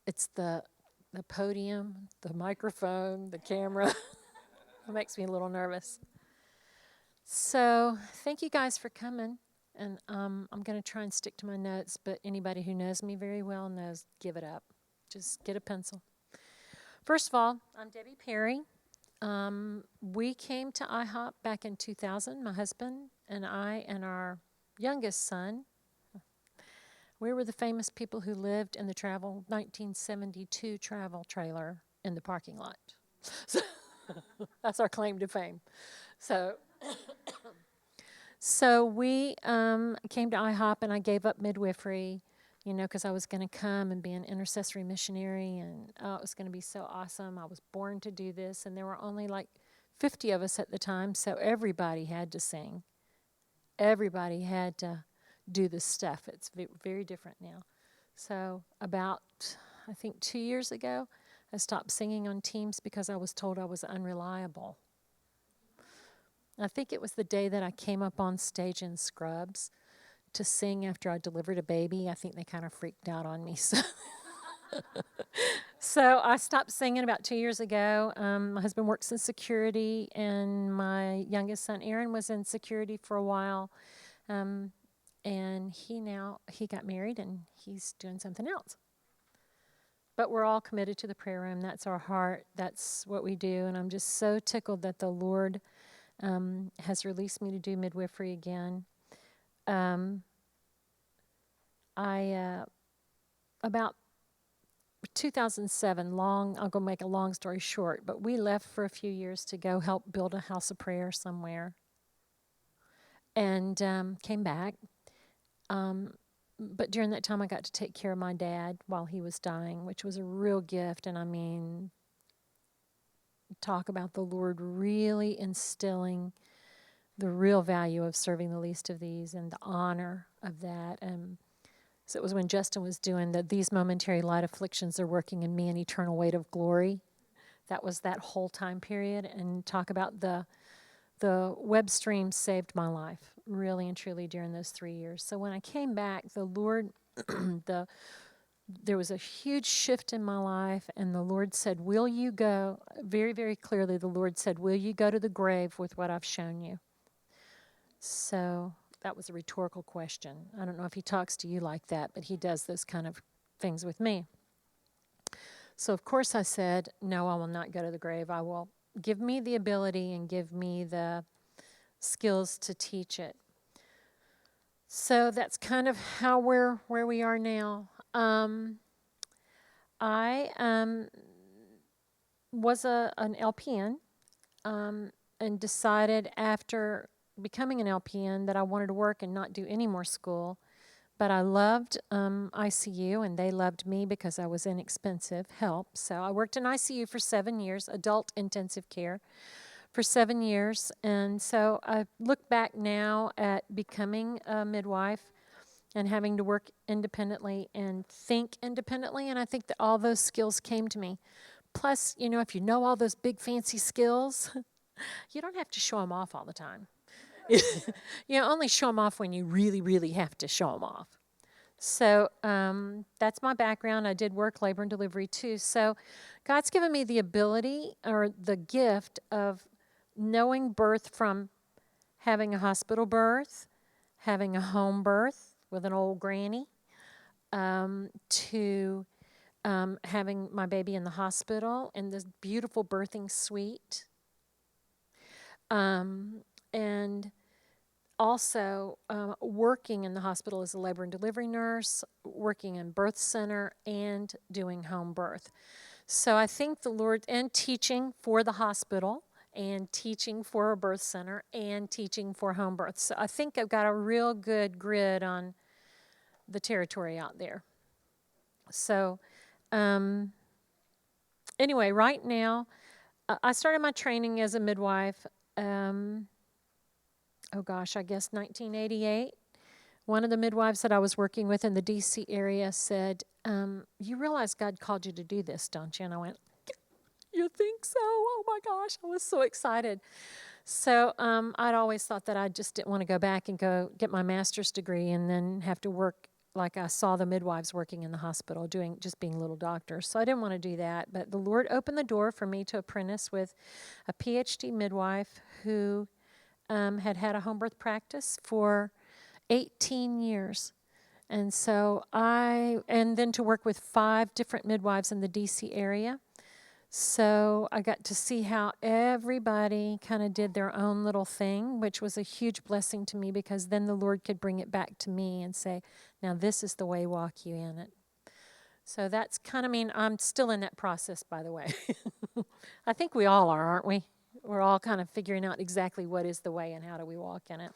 it's the podium, the microphone, the camera. It makes me a little nervous. So thank you guys for coming. And I'm going to try and stick to my notes, but anybody who knows me very well knows give it up. Just get a pencil. First of all, I'm Debbie Perry. We came to IHOP back in 2000, my husband and I and our youngest son. We were the famous people who lived in the 1972 travel trailer in the parking lot. So that's our claim to fame. So, so we came to IHOP, and I gave up midwifery, because I was going to come and be an intercessory missionary, and it was going to be so awesome. I was born to do this, and there were only like 50 of us at the time, so everybody had to sing. Everybody had to do this stuff. It's very different now. So about, I think 2 years ago, I stopped singing on teams because I was told I was unreliable. I think it was the day that I came up on stage in scrubs to sing after I delivered a baby. I think they kind of freaked out on me. So I stopped singing about 2 years ago. My husband works in security, and my youngest son, Aaron, was in security for a while. And he got married, and he's doing something else. But we're all committed to the prayer room. That's our heart. That's what we do. And I'm just so tickled that the Lord has released me to do midwifery again. About 2007, I'll go make a long story short, but we left for a few years to go help build a house of prayer somewhere. And came back. But during that time, I got to take care of my dad while he was dying, which was a real gift. And I mean, talk about the Lord really instilling the real value of serving the least of these and the honor of that. So it was when Justin was doing these momentary light afflictions are working in me an eternal weight of glory. That was that whole time period. And talk about the web stream saved my life, really and truly, during those 3 years. So when I came back, the Lord, there was a huge shift in my life, and the Lord said, will you go, very, very clearly, the Lord said, will you go to the grave with what I've shown you? So that was a rhetorical question. I don't know if he talks to you like that, but he does those kind of things with me. So, of course, I said, no, I will not go to the grave. I will give me the ability and give me the skills to teach it. So that's kind of how where we are now. I was an LPN and decided after becoming an LPN that I wanted to work and not do any more school. But I loved ICU, and they loved me because I was inexpensive help. So I worked in ICU for 7 years, adult intensive care, for 7 years. And so I look back now at becoming a midwife and having to work independently and think independently. And I think that all those skills came to me. Plus, if you know all those big fancy skills, you don't have to show them off all the time. Only show them off when you really, really have to show them off. So that's my background. I did work labor and delivery too. So God's given me the ability or the gift of knowing birth from having a hospital birth, having a home birth with an old granny, to having my baby in the hospital in this beautiful birthing suite. And also working in the hospital as a labor and delivery nurse, working in birth center, and doing home birth. So I think the Lord, and teaching for the hospital, and teaching for a birth center, and teaching for home birth. So I think I've got a real good grid on the territory out there. So anyway, right now, I started my training as a midwife, I guess 1988. One of the midwives that I was working with in the D.C. area said, you realize God called you to do this, don't you? And I went, you think so? Oh, my gosh. I was so excited. So I'd always thought that I just didn't want to go back and go get my master's degree and then have to work like I saw the midwives working in the hospital doing just being little doctors. So I didn't want to do that. But the Lord opened the door for me to apprentice with a PhD midwife who had had a home birth practice for 18 years. And then to work with 5 different midwives in the DC area. So I got to see how everybody kind of did their own little thing, which was a huge blessing to me because then the Lord could bring it back to me and say, now this is the way, walk you in it. So that's kind of I'm still in that process, by the way. I think we all are, aren't we? We're all kind of figuring out exactly what is the way and how do we walk in it.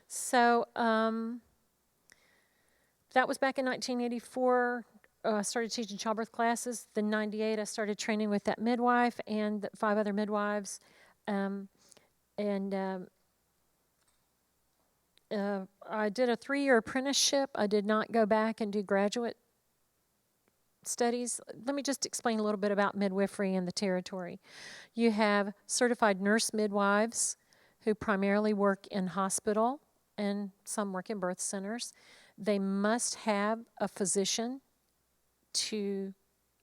So that was back in 1984. I started teaching childbirth classes. Then 98, I started training with that midwife and 5 other midwives. I did a 3-year apprenticeship. I did not go back and do graduate studies. Let me just explain a little bit about midwifery in the territory. You have certified nurse midwives who primarily work in hospital and some work in birth centers. They must have a physician to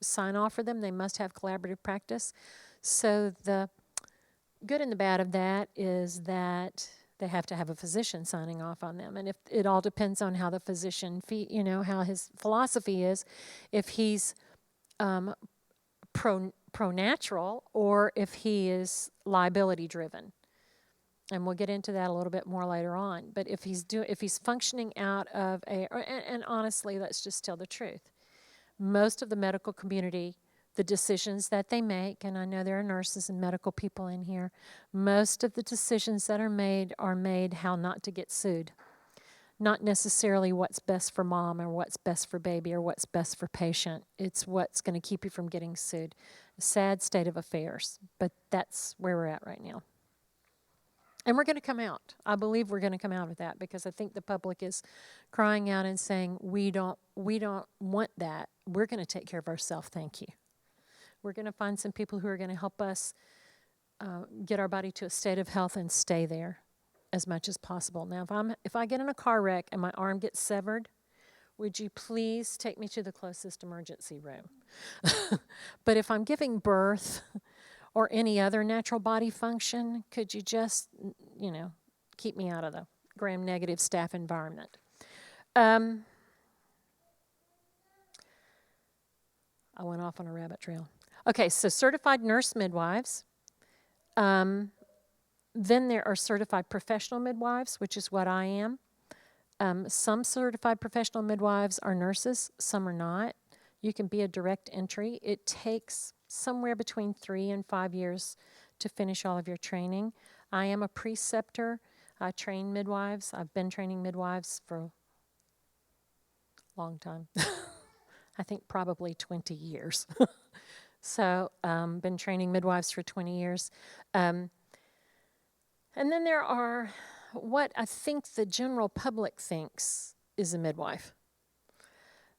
sign off for them. They must have collaborative practice. So the good and the bad of that is that they have to have a physician signing off on them. And if it all depends on how the physician, how his philosophy is, if he's pro-natural or if he is liability driven. And we'll get into that a little bit more later on. But if he's functioning out of and honestly, let's just tell the truth. Most of the medical community, the decisions that they make, and I know there are nurses and medical people in here, most of the decisions that are made how not to get sued. Not necessarily what's best for mom or what's best for baby or what's best for patient. It's what's going to keep you from getting sued. A sad state of affairs, but that's where we're at right now. And we're going to come out. I believe we're going to come out of that because I think the public is crying out and saying, we don't want that. We're going to take care of ourselves, thank you. We're going to find some people who are going to help us get our body to a state of health and stay there as much as possible. Now, if I get in a car wreck and my arm gets severed, would you please take me to the closest emergency room? But if I'm giving birth or any other natural body function, could you just, keep me out of the gram-negative staff environment? I went off on a rabbit trail. Okay, so certified nurse midwives. Then there are certified professional midwives, which is what I am. Some certified professional midwives are nurses, some are not. You can be a direct entry. It takes somewhere between 3 and 5 years to finish all of your training. I am a preceptor. I train midwives. I've been training midwives for a long time. I think probably 20 years. So been training midwives for 20 years. And then there are what I think the general public thinks is a midwife.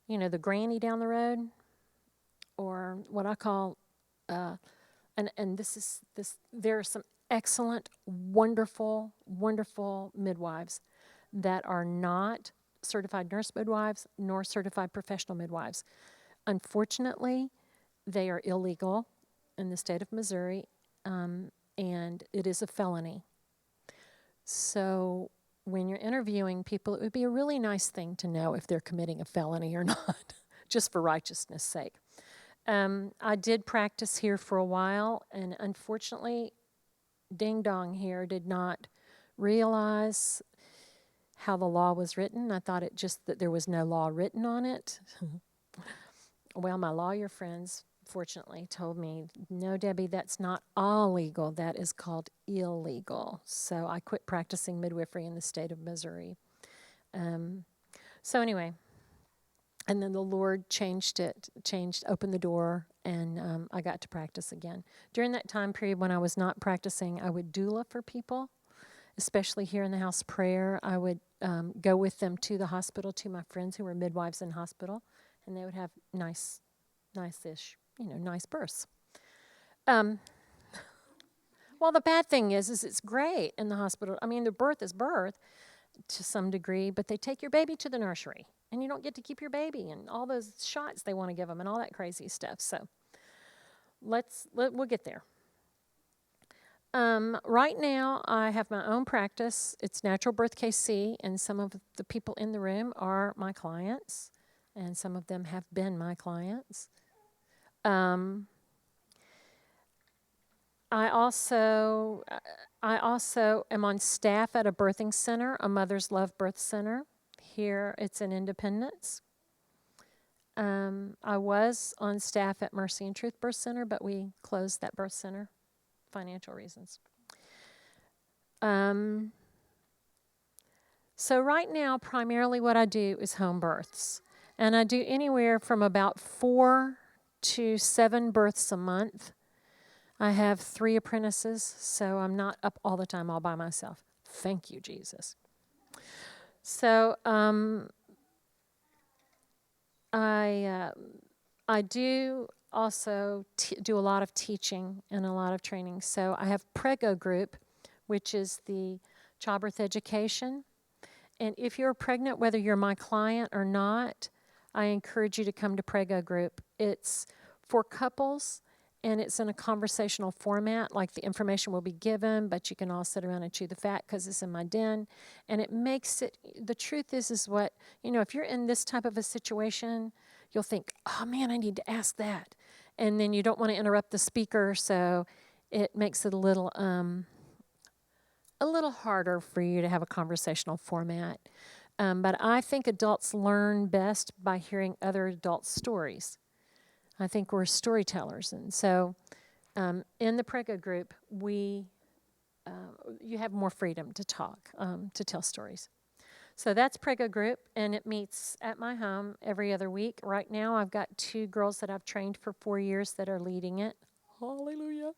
The granny down the road, or what I call, and there are some excellent, wonderful, wonderful midwives that are not certified nurse midwives nor certified professional midwives. Unfortunately, they are illegal in the state of Missouri, and it is a felony. So when you're interviewing people, it would be a really nice thing to know if they're committing a felony or not, just for righteousness' sake. I did practice here for a while, and unfortunately, Ding Dong here did not realize how the law was written. I thought that there was no law written on it. Well, my lawyer friends, fortunately, told me, no, Debbie, that's not all legal. That is called illegal. So I quit practicing midwifery in the state of Missouri. So anyway, and then the Lord opened the door, and I got to practice again. During that time period when I was not practicing, I would doula for people, especially here in the house prayer. I would go with them to the hospital, to my friends who were midwives in hospital, and they would have nice-ish, nice births. Well, the bad thing is it's great in the hospital. I mean, the birth is birth to some degree, but they take your baby to the nursery. and you don't get to keep your baby and all those shots they want to give them and all that crazy stuff. So we'll get there. Right now, I have my own practice. It's Natural Birth KC, and some of the people in the room are my clients, and some of them have been my clients. I also am on staff at a birthing center, a Mother's Love Birth Center. Here, it's in Independence. I was on staff at Mercy and Truth Birth Center, but we closed that birth center, financial reasons. So right now, primarily what I do is home births. And I do anywhere from about 4 to 7 births a month. I have 3 apprentices, so I'm not up all the time all by myself. Thank you, Jesus. So I do also do a lot of teaching and a lot of training. So I have Prego Group, which is the childbirth education. And if you're pregnant, whether you're my client or not, I encourage you to come to Prego Group. It's for couples, and it's in a conversational format, like the information will be given, but you can all sit around and chew the fat because it's in my den. And it makes it, the truth is what, if you're in this type of a situation, you'll think, oh man, I need to ask that. And then you don't want to interrupt the speaker, so it makes it a little harder for you to have a conversational format. But I think adults learn best by hearing other adults' stories. I think we're storytellers. And so in the Prego Group, you have more freedom to talk, to tell stories. So that's Prego Group, and it meets at my home every other week. Right now, I've got 2 girls that I've trained for 4 years that are leading it. Hallelujah.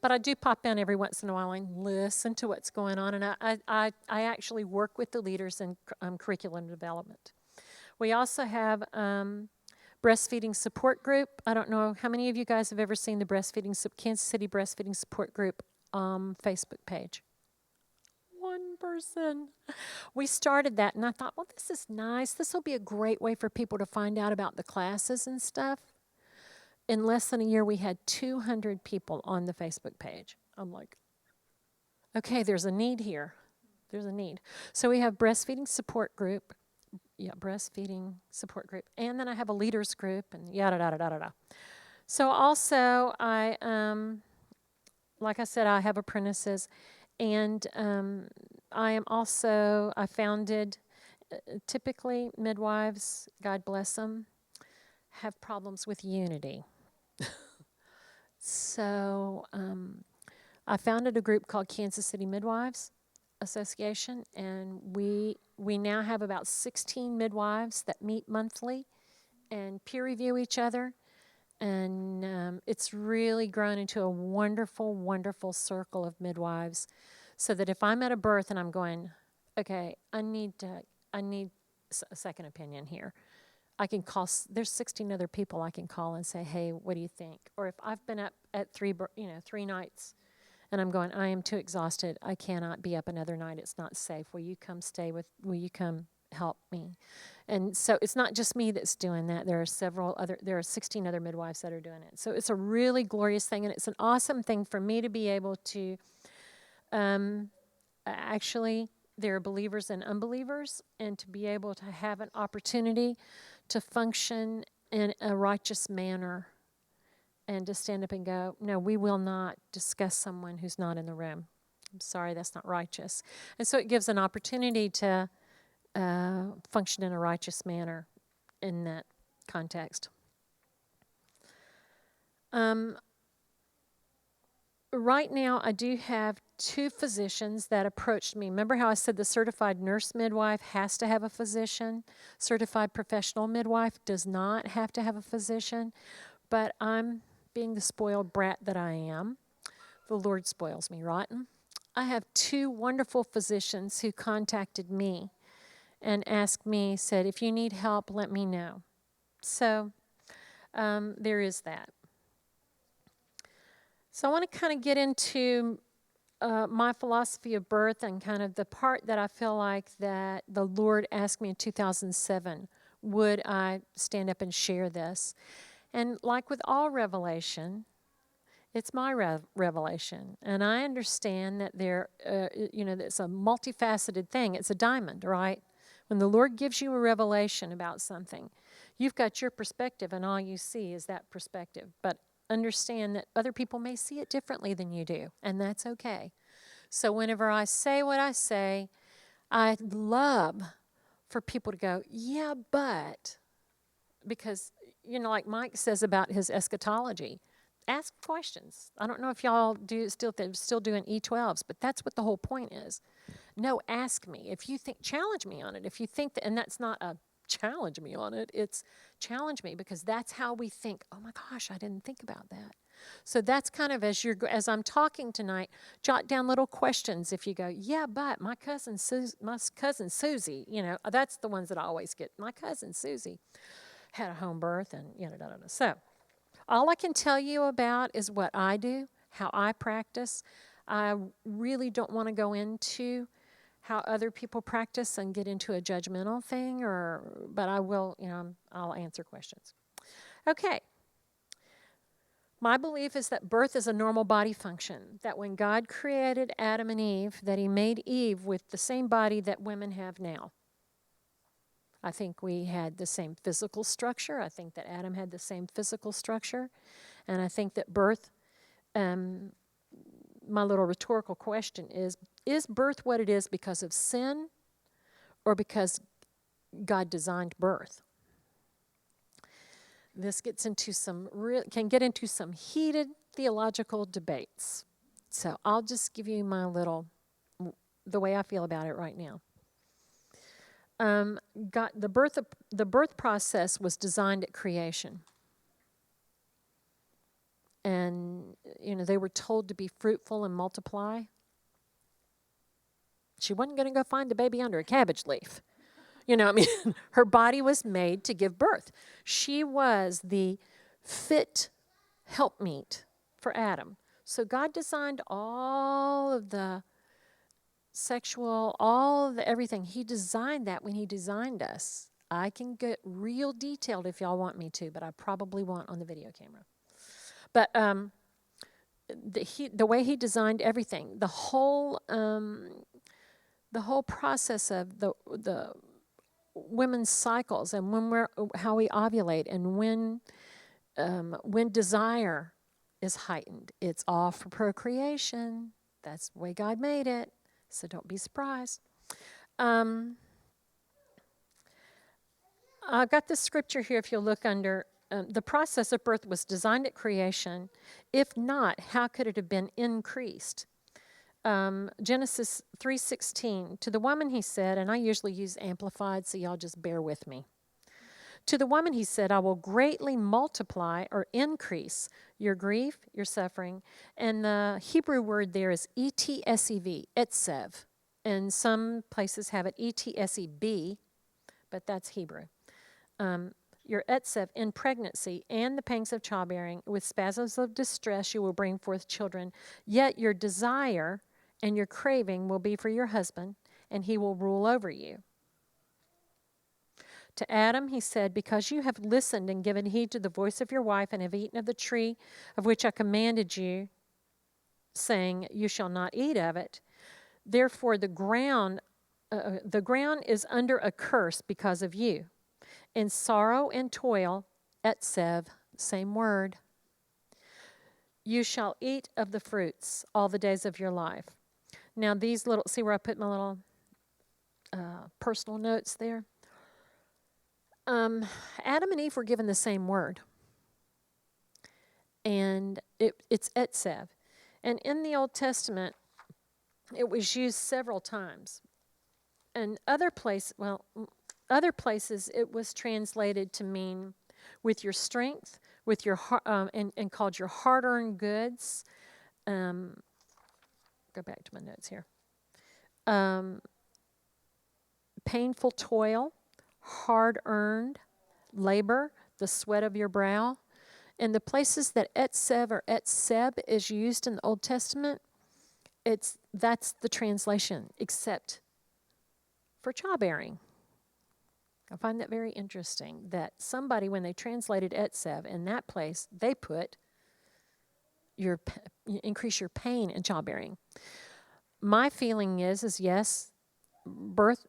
But I do pop in every once in a while and listen to what's going on, and I actually work with the leaders in curriculum development. We also have breastfeeding support group. I don't know how many of you guys have ever seen the Kansas City Breastfeeding Support Group Facebook page. 1 person. We started that, and I thought, well, this is nice. This will be a great way for people to find out about the classes and stuff. In less than a year, we had 200 people on the Facebook page. I'm like, okay, there's a need here. There's a need. So we have breastfeeding support group. Yeah, breastfeeding support group. And then I have a leaders group and yada, yada, yada, yada. So also, like I said, I have apprentices. And I founded, typically midwives, God bless them, have problems with unity. So I founded a group called Kansas City Midwives Association, and we now have about 16 midwives that meet monthly and peer review each other. And it's really grown into a wonderful, wonderful circle of midwives, so that if I'm at a birth and I'm going, okay, I need a second opinion here, I can call. There's 16 other people I can call and say, hey, what do you think? Or if I've been up at 3 nights, and I'm going, I am too exhausted. I cannot be up another night. It's not safe. Will you come help me? And so it's not just me that's doing that. There are 16 other midwives that are doing it. So it's a really glorious thing, and it's an awesome thing for me to be able to, actually, there are believers and unbelievers, and to be able to have an opportunity to function in a righteous manner and to stand up and go, no, we will not discuss someone who's not in the room. I'm sorry, that's not righteous. And so it gives an opportunity to function in a righteous manner in that context. Right now, I do have 2 physicians that approached me. Remember how I said the certified nurse midwife has to have a physician? Certified professional midwife does not have to have a physician. But I'm, being the spoiled brat that I am, the Lord spoils me rotten. I have 2 wonderful physicians who contacted me and asked me, said, if you need help, let me know. So there is that. So I want to kind of get into my philosophy of birth and kind of the part that I feel like that the Lord asked me in 2007 would I stand up and share this? And like with all revelation, it's my revelation. And I understand that it's a multifaceted thing. It's a diamond, right? When the Lord gives you a revelation about something, you've got your perspective, and all you see is that perspective. But understand that other people may see it differently than you do, and that's okay. So whenever I say what I say, I love for people to go, yeah, but, because, like Mike says about his eschatology, ask questions. I don't know if y'all still doing E12s, but that's what the whole point is. No, ask me. If you think, challenge me on it. If you think that, and that's not a challenge me on it, it's challenge me, because that's how we think, oh my gosh, I didn't think about that. So that's kind of as I'm talking tonight, jot down little questions. If you go, yeah, but my cousin Susie, that's the ones that I always get. My cousin Susie had a home birth, and So all I can tell you about is what I do, how I practice. I really don't want to go into how other people practice and get into a judgmental thing, but I will, I'll answer questions. Okay. My belief is that birth is a normal body function, that when God created Adam and Eve, that he made Eve with the same body that women have now. I think we had the same physical structure. I think that Adam had the same physical structure. And I think that birth, my little rhetorical question is birth what it is because of sin or because God designed birth? This gets into can get into some heated theological debates. So I'll just give you the way I feel about it right now. The birth process was designed at creation. And, they were told to be fruitful and multiply. She wasn't going to go find a baby under a cabbage leaf. Her body was made to give birth. She was the fit helpmeet for Adam. So God designed all of the sexual, all of the everything. He designed that when he designed us. I can get real detailed if y'all want me to, but I probably won't on the video camera. But the way he designed everything, the whole process of the women's cycles, and how we ovulate, and when desire is heightened, it's all for procreation. That's the way God made it. So don't be surprised. I've got this scripture here. If you'll look under, the process of birth was designed at creation. If not, how could it have been increased? Genesis 3:16, to the woman he said, and I usually use amplified, so y'all just bear with me. To the woman he said, I will greatly multiply or increase your grief, your suffering. And the Hebrew word there is etsev, etsev. And some places have it etseb, but that's Hebrew. Your etsev in pregnancy and the pangs of childbearing, with spasms of distress you will bring forth children. Yet your desire and your craving will be for your husband, and he will rule over you. To Adam he said, because you have listened and given heed to the voice of your wife, and have eaten of the tree of which I commanded you, saying, you shall not eat of it, therefore the ground is under a curse because of you. In sorrow and toil, etsev, same word, you shall eat of the fruits all the days of your life. Now these little, see where I put my little personal notes there? Adam and Eve were given the same word. And it's etsev. And in the Old Testament, it was used several times. And other places it was translated to mean with your strength, with your and called your hard-earned goods. Go back to my notes here. Painful toil, hard-earned labor, the sweat of your brow. And the places that etsev or etseb is used in the Old Testament, that's the translation, except for childbearing. I find that very interesting that somebody, when they translated Etsev in that place, they put increase your pain in childbearing. My feeling is yes, birth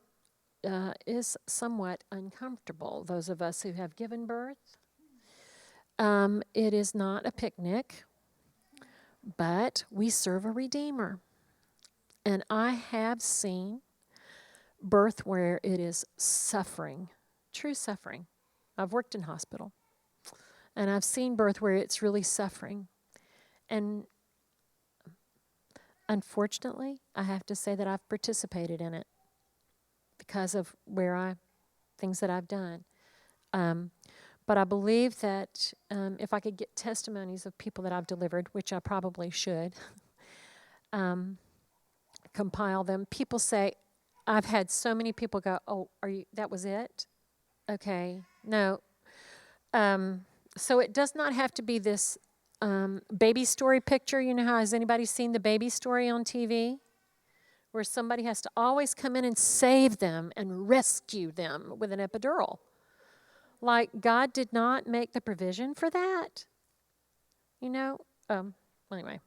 is somewhat uncomfortable. Those of us who have given birth, it is not a picnic, but we serve a Redeemer. And I have seen birth where it is suffering, true suffering. I've worked in hospital, and I've seen birth where it's really suffering. And unfortunately, I have to say that I've participated in it because of things that I've done. But I believe that if I could get testimonies of people that I've delivered, which I probably should, compile them. People say, I've had so many people go, "Oh, that was it? Okay, no." So it does not have to be this baby story picture. You know how, has anybody seen the baby story on TV? Where somebody has to always come in and save them and rescue them with an epidural. Like, God did not make the provision for that. You know? Anyway.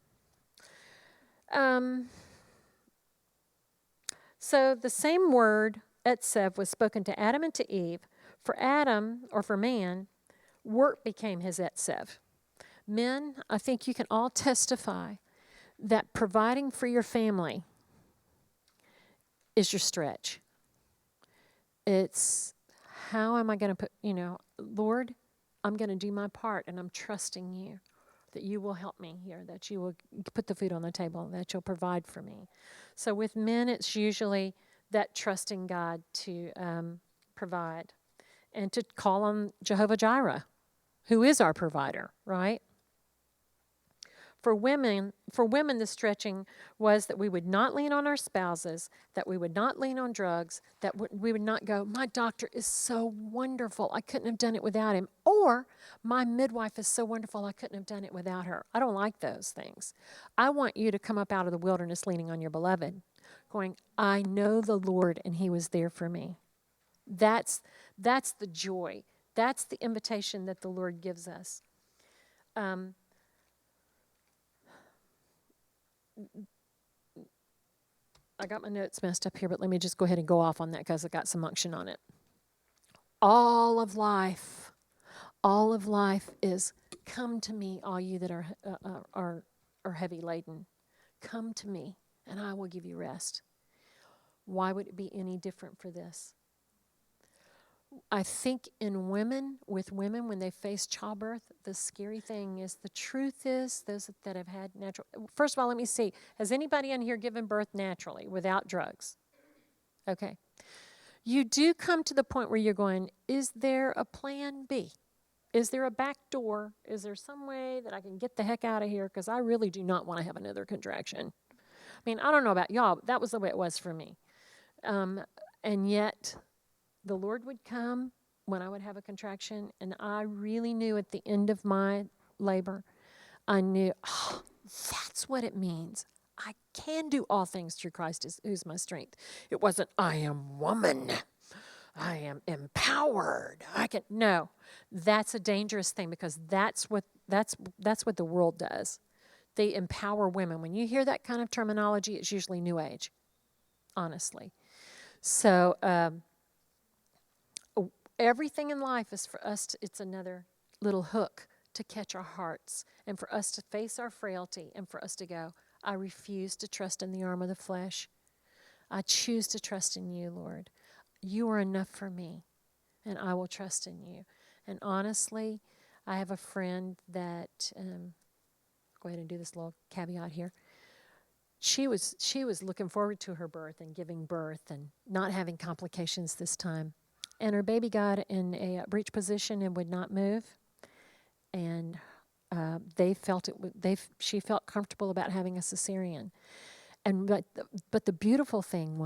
So the same word, etsev, was spoken to Adam and to Eve. For Adam, or for man, work became his etsev. Men, I think you can all testify that providing for your family is your stretch. It's, how am I going to put, Lord, I'm going to do my part, and I'm trusting you that you will help me here, that you will put the food on the table, that you'll provide for me. So with men, it's usually that trusting God to provide and to call on Jehovah Jireh, who is our provider, right? For women, the stretching was that we would not lean on our spouses, that we would not lean on drugs, that we would not go, my doctor is so wonderful, I couldn't have done it without him, or my midwife is so wonderful, I couldn't have done it without her. I don't like those things. I want you to come up out of the wilderness leaning on your beloved, going, I know the Lord and he was there for me. That's the joy. That's the invitation that the Lord gives us. I got my notes messed up here, but let me just go ahead and go off on that because I got some unction on it. All of life is, come to me, all you that are heavy laden. Come to me, and I will give you rest. Why would it be any different for this? I think with women, when they face childbirth, the scary thing is, the truth is, those that have had natural... First of all, let me see. Has anybody in here given birth naturally, without drugs? Okay. You do come to the point where you're going, is there a plan B? Is there a back door? Is there some way that I can get the heck out of here? Because I really do not want to have another contraction. I mean, I don't know about y'all, but that was the way it was for me. And yet, the Lord would come when I would have a contraction, and I really knew at the end of my labor, I knew, that's what it means. I can do all things through Christ who's my strength. It wasn't, I am woman. I am empowered. No, that's a dangerous thing, because that's what the world does. They empower women. When you hear that kind of terminology, it's usually New Age, honestly. So everything in life is for us it's another little hook to catch our hearts, and for us to face our frailty, and for us to go, I refuse to trust in the arm of the flesh. I choose to trust in you, Lord. You are enough for me, and I will trust in you. And honestly, I have a friend that, go ahead and do this little caveat here. She was looking forward to her birth and giving birth and not having complications this time. And her baby got in a breech position and would not move. And she felt comfortable about having a cesarean. But the beautiful thing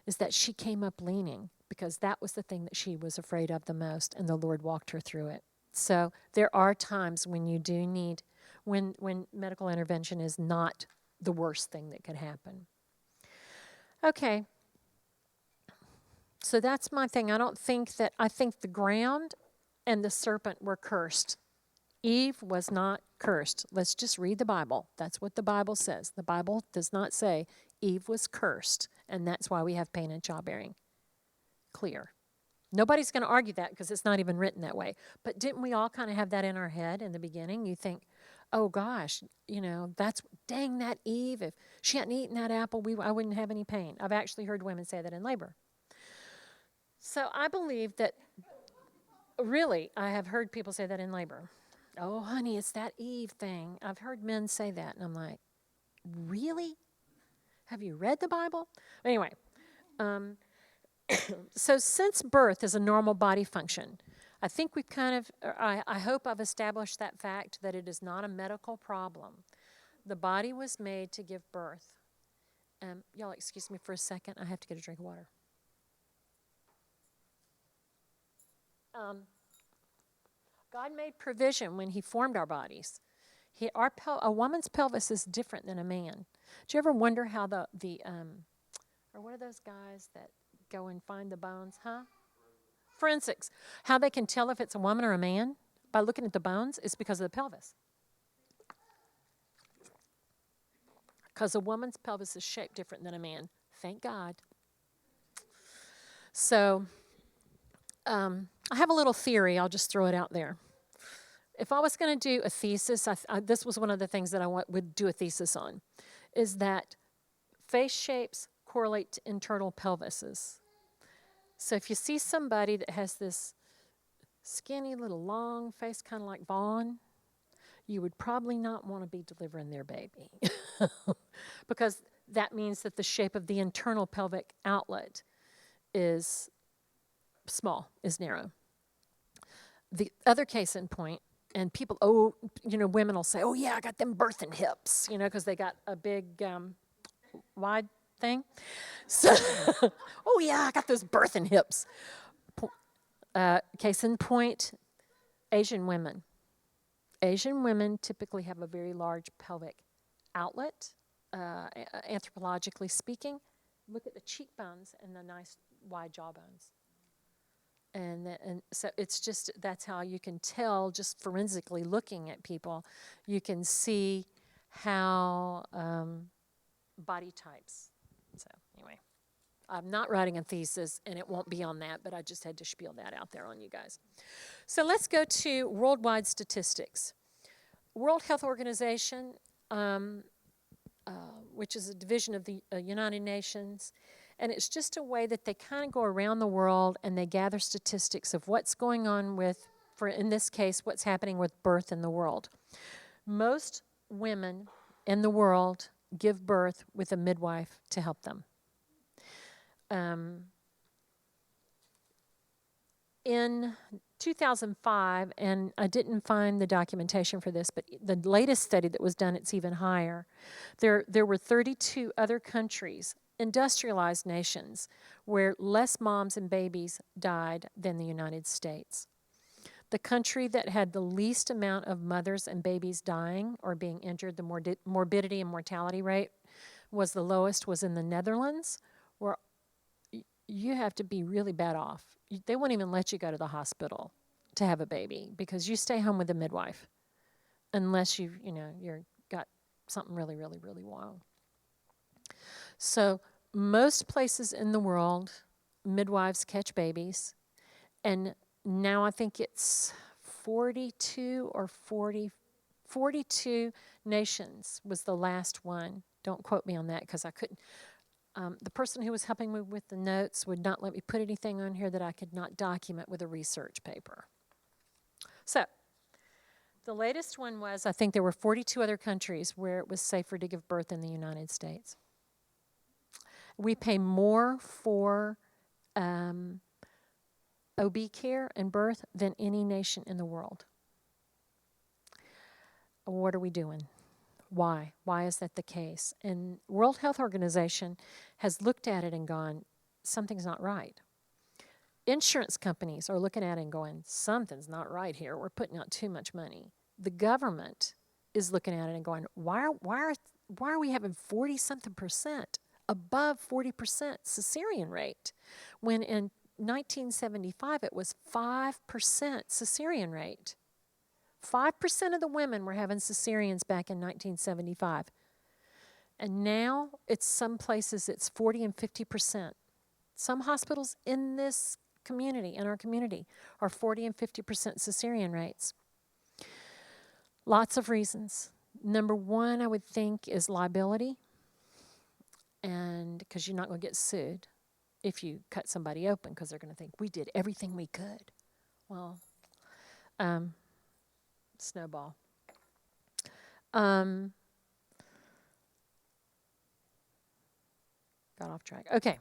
is that she came up leaning, because that was the thing that she was afraid of the most, and the Lord walked her through it. So there are times when you do need, when medical intervention is not the worst thing that could happen. Okay. So that's my thing. I think the ground and the serpent were cursed. Eve was not cursed. Let's just read the Bible. That's what the Bible says. The Bible does not say Eve was cursed, and that's why we have pain in childbearing. Clear. Nobody's going to argue that because it's not even written that way. But didn't we all kind of have that in our head in the beginning? You think, oh gosh, that's dang that Eve. If she hadn't eaten that apple, I wouldn't have any pain. I've actually heard women say that in labor. So I believe that, really, I have heard people say that in labor. Oh, honey, it's that Eve thing. I've heard men say that, and I'm like, really? Have you read the Bible? Anyway, so since birth is a normal body function, I think we've I hope I've established that fact that it is not a medical problem. The body was made to give birth. Y'all excuse me for a second. I have to get a drink of water. God made provision when he formed our bodies. A woman's pelvis is different than a man. Do you ever wonder how or what are those guys that go and find the bones, huh? Forensics. How they can tell if it's a woman or a man by looking at the bones is because of the pelvis. Because a woman's pelvis is shaped different than a man. Thank God. So, I have a little theory. I'll just throw it out there. If I was going to do a thesis, this was one of the things that I would do a thesis on, is that face shapes correlate to internal pelvises. So if you see somebody that has this skinny little long face, kind of like Vaughn, you would probably not want to be delivering their baby because that means that the shape of the internal pelvic outlet is small, is narrow. The other case in point, and people, women will say, oh yeah, I got them birthing hips, because they got a big wide thing. So, oh yeah, I got those birthing hips. Case in point, Asian women. Asian women typically have a very large pelvic outlet, anthropologically speaking. Look at the cheekbones and the nice wide jawbones. And so it's just, that's how you can tell, just forensically looking at people, you can see how body types. So anyway, I'm not writing a thesis, and it won't be on that, but I just had to spiel that out there on you guys. So let's go to worldwide statistics. World Health Organization, which is a division of the United Nations, and it's just a way that they kind of go around the world and they gather statistics of what's going on with, in this case, what's happening with birth in the world. Most women in the world give birth with a midwife to help them. In 2005, and I didn't find the documentation for this, but the latest study that was done, it's even higher. There were 32 other countries, industrialized nations, where less moms and babies died than the United States. The country that had the least amount of mothers and babies dying or being injured, the morbidity and mortality rate was the lowest, was in the Netherlands, where you have to be really bad off. They won't even let you go to the hospital to have a baby because you stay home with a midwife unless you're got something really, really, really wrong. So most places in the world, midwives catch babies, and now I think it's 42 nations was the last one. Don't quote me on that because I couldn't. The person who was helping me with the notes would not let me put anything on here that I could not document with a research paper. So the latest one was, I think there were 42 other countries where it was safer to give birth in the United States. We pay more for OB care and birth than any nation in the world. What are we doing? Why? Why is that the case? And World Health Organization has looked at it and gone, something's not right. Insurance companies are looking at it and going, something's not right here. We're putting out too much money. The government is looking at it and going, why are we having 40-something% above 40% cesarean rate, when in 1975 it was 5% cesarean rate. 5% of the women were having cesareans back in 1975. And now it's some places it's 40 and 50%. Some hospitals in this community, in our community, are 40 and 50% cesarean rates. Lots of reasons. Number one, I would think, is liability, and because you're not going to get sued if you cut somebody open, because they're going to think we did everything we could. Well, snowball. Got off track. Okay.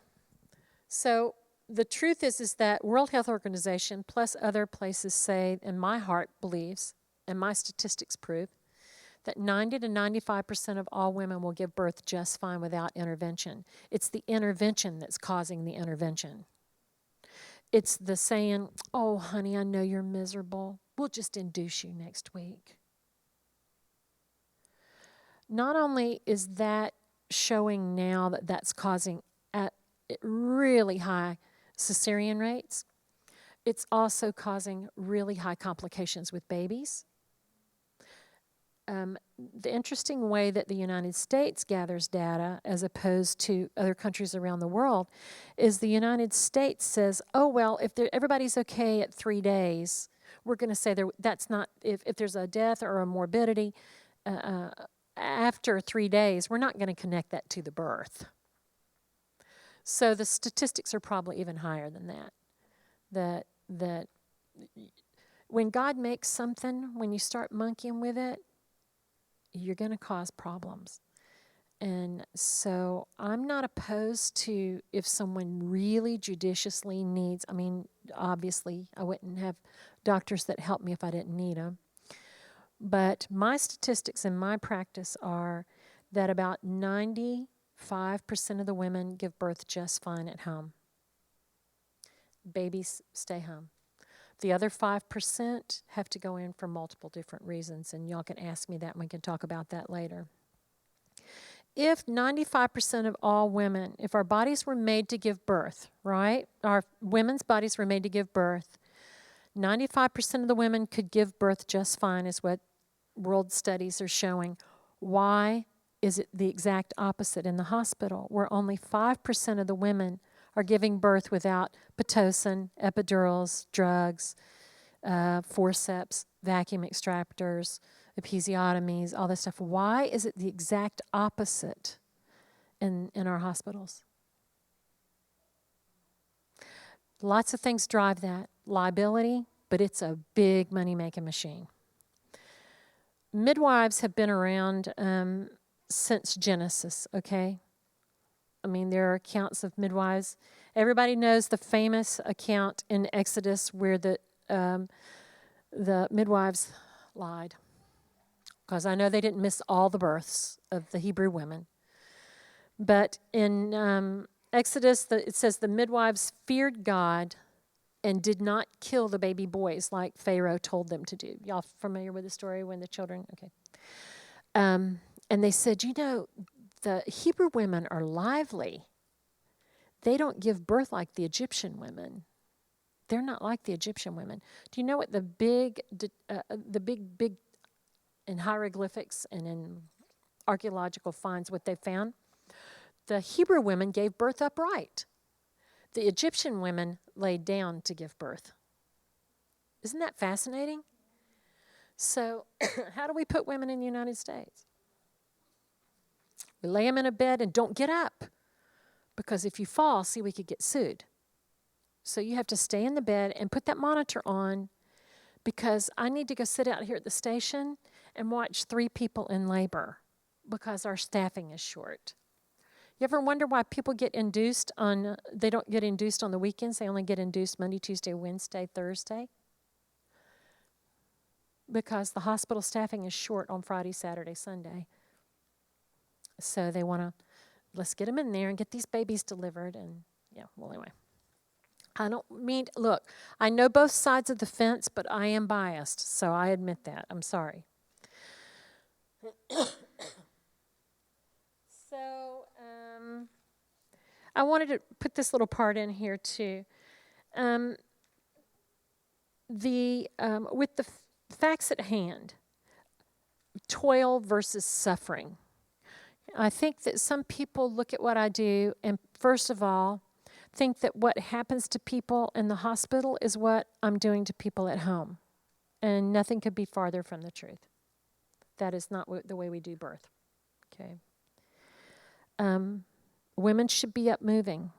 So the truth is that World Health Organization plus other places say, and my heart believes, and my statistics prove, that 90 to 95% of all women will give birth just fine without intervention. It's the intervention that's causing the intervention. It's the saying, oh, honey, I know you're miserable. We'll just induce you next week. Not only is that showing now that that's causing at really high cesarean rates, it's also causing really high complications with babies. The interesting way that the United States gathers data as opposed to other countries around the world is the United States says, oh, well, if everybody's okay at 3 days, we're going to say that's not, if there's a death or a morbidity after 3 days, we're not going to connect that to the birth. So the statistics are probably even higher than that. That when God makes something, when you start monkeying with it, you're going to cause problems. And so I'm not opposed to if someone really judiciously needs, I mean, obviously I wouldn't have doctors that help me if I didn't need them. But my statistics in my practice are that about 95% of the women give birth just fine at home. Babies stay home. The other 5% have to go in for multiple different reasons, and y'all can ask me that, and we can talk about that later. If 95% of all women, if our bodies were made to give birth, right? Our women's bodies were made to give birth, 95% of the women could give birth just fine, is what world studies are showing. Why is it the exact opposite in the hospital, where only 5% of the women are giving birth without Pitocin, epidurals, drugs, forceps, vacuum extractors, episiotomies, all this stuff? Why is it the exact opposite in our hospitals? Lots of things drive that. Liability, but it's a big money-making machine. Midwives have been around since Genesis, okay? I mean, there are accounts of midwives. Everybody knows the famous account in Exodus where the midwives lied. Because I know they didn't miss all the births of the Hebrew women. But in Exodus, it says the midwives feared God and did not kill the baby boys like Pharaoh told them to do. Y'all familiar with the story when the children? Okay. And they said, you know, the Hebrew women are lively. They don't give birth like the Egyptian women. They're not like the Egyptian women. Do you know what the big in hieroglyphics and in archaeological finds, what they found? The Hebrew women gave birth upright. The Egyptian women laid down to give birth. Isn't that fascinating? So how do we put women in the United States? We lay them in a bed and don't get up. Because if you fall, see, we could get sued. So you have to stay in the bed and put that monitor on, because I need to go sit out here at the station and watch 3 people in labor because our staffing is short. You ever wonder why people get induced they don't get induced on the weekends, they only get induced Monday, Tuesday, Wednesday, Thursday? Because the hospital staffing is short on Friday, Saturday, Sunday. So they want to, let's get them in there and get these babies delivered. And yeah, well, anyway. I don't mean, look, I know both sides of the fence, but I am biased, so I admit that. I'm sorry. So, I wanted to put this little part in here too. Um, with the facts at hand, toil versus suffering. I think that some people look at what I do and, first of all, think that what happens to people in the hospital is what I'm doing to people at home. And nothing could be farther from the truth. That is not the way we do birth. Okay. Women should be up moving.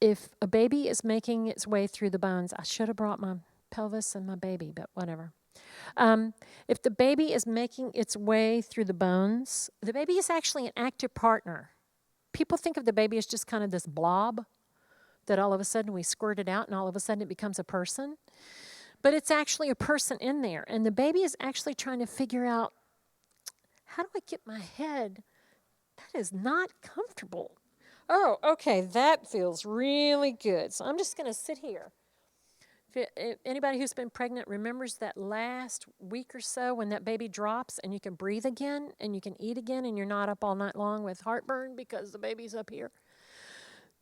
If a baby is making its way through the bones, I should have brought my pelvis and my baby, but whatever. If the baby is making its way through the bones, the baby is actually an active partner. People think of the baby as just kind of this blob that all of a sudden we squirt it out and all of a sudden it becomes a person. But it's actually a person in there. And the baby is actually trying to figure out, how do I get my head? That is not comfortable. Oh, okay, that feels really good. So I'm just going to sit here. If anybody who's been pregnant remembers that last week or so when that baby drops and you can breathe again and you can eat again and you're not up all night long with heartburn because the baby's up here.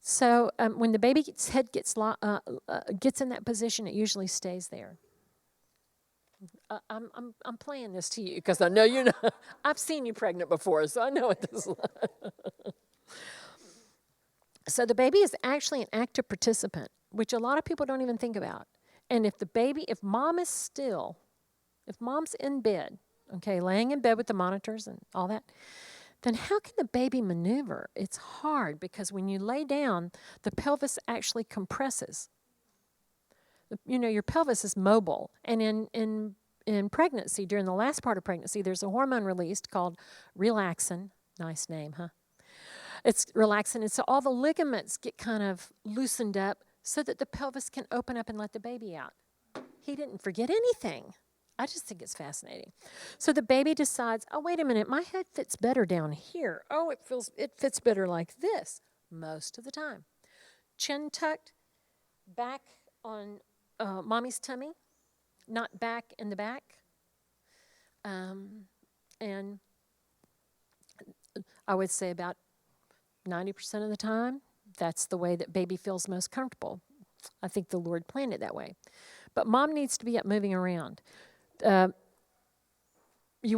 So when the baby's head gets in that position, it usually stays there. I'm playing this to you because I know you know. I've seen you pregnant before, so I know what this is like. So the baby is actually an active participant, which a lot of people don't even think about. And if mom is still, if mom's in bed, okay, laying in bed with the monitors and all that, then how can the baby maneuver? It's hard because when you lay down, the pelvis actually compresses. Your pelvis is mobile. And in pregnancy, during the last part of pregnancy, there's a hormone released called relaxin. Nice name, huh? It's relaxin. And so all the ligaments get kind of loosened up so that the pelvis can open up and let the baby out. He didn't forget anything. I just think it's fascinating. So the baby decides, oh, wait a minute, my head fits better down here. Oh, it fits better like this most of the time. Chin tucked, back on mommy's tummy, not back in the back. And I would say about 90% of the time, that's the way that baby feels most comfortable. I think the Lord planned it that way. But mom needs to be up moving around. You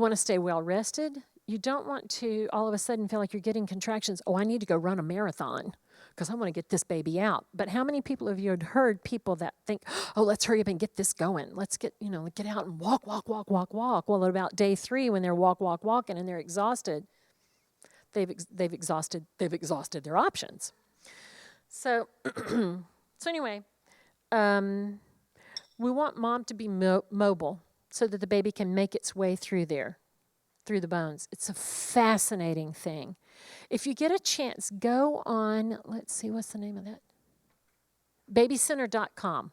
want to stay well rested. You don't want to all of a sudden feel like you're getting contractions. Oh, I need to go run a marathon because I want to get this baby out. But how many people have you heard people that think, oh, let's hurry up and get this going. Let's get out and walk. Well, at about day 3, when they're walking and they're exhausted, they've exhausted their options. So anyway, we want mom to be mobile so that the baby can make its way through the bones. It's a fascinating thing. If you get a chance, go on, let's see, what's the name of that? Babycenter.com.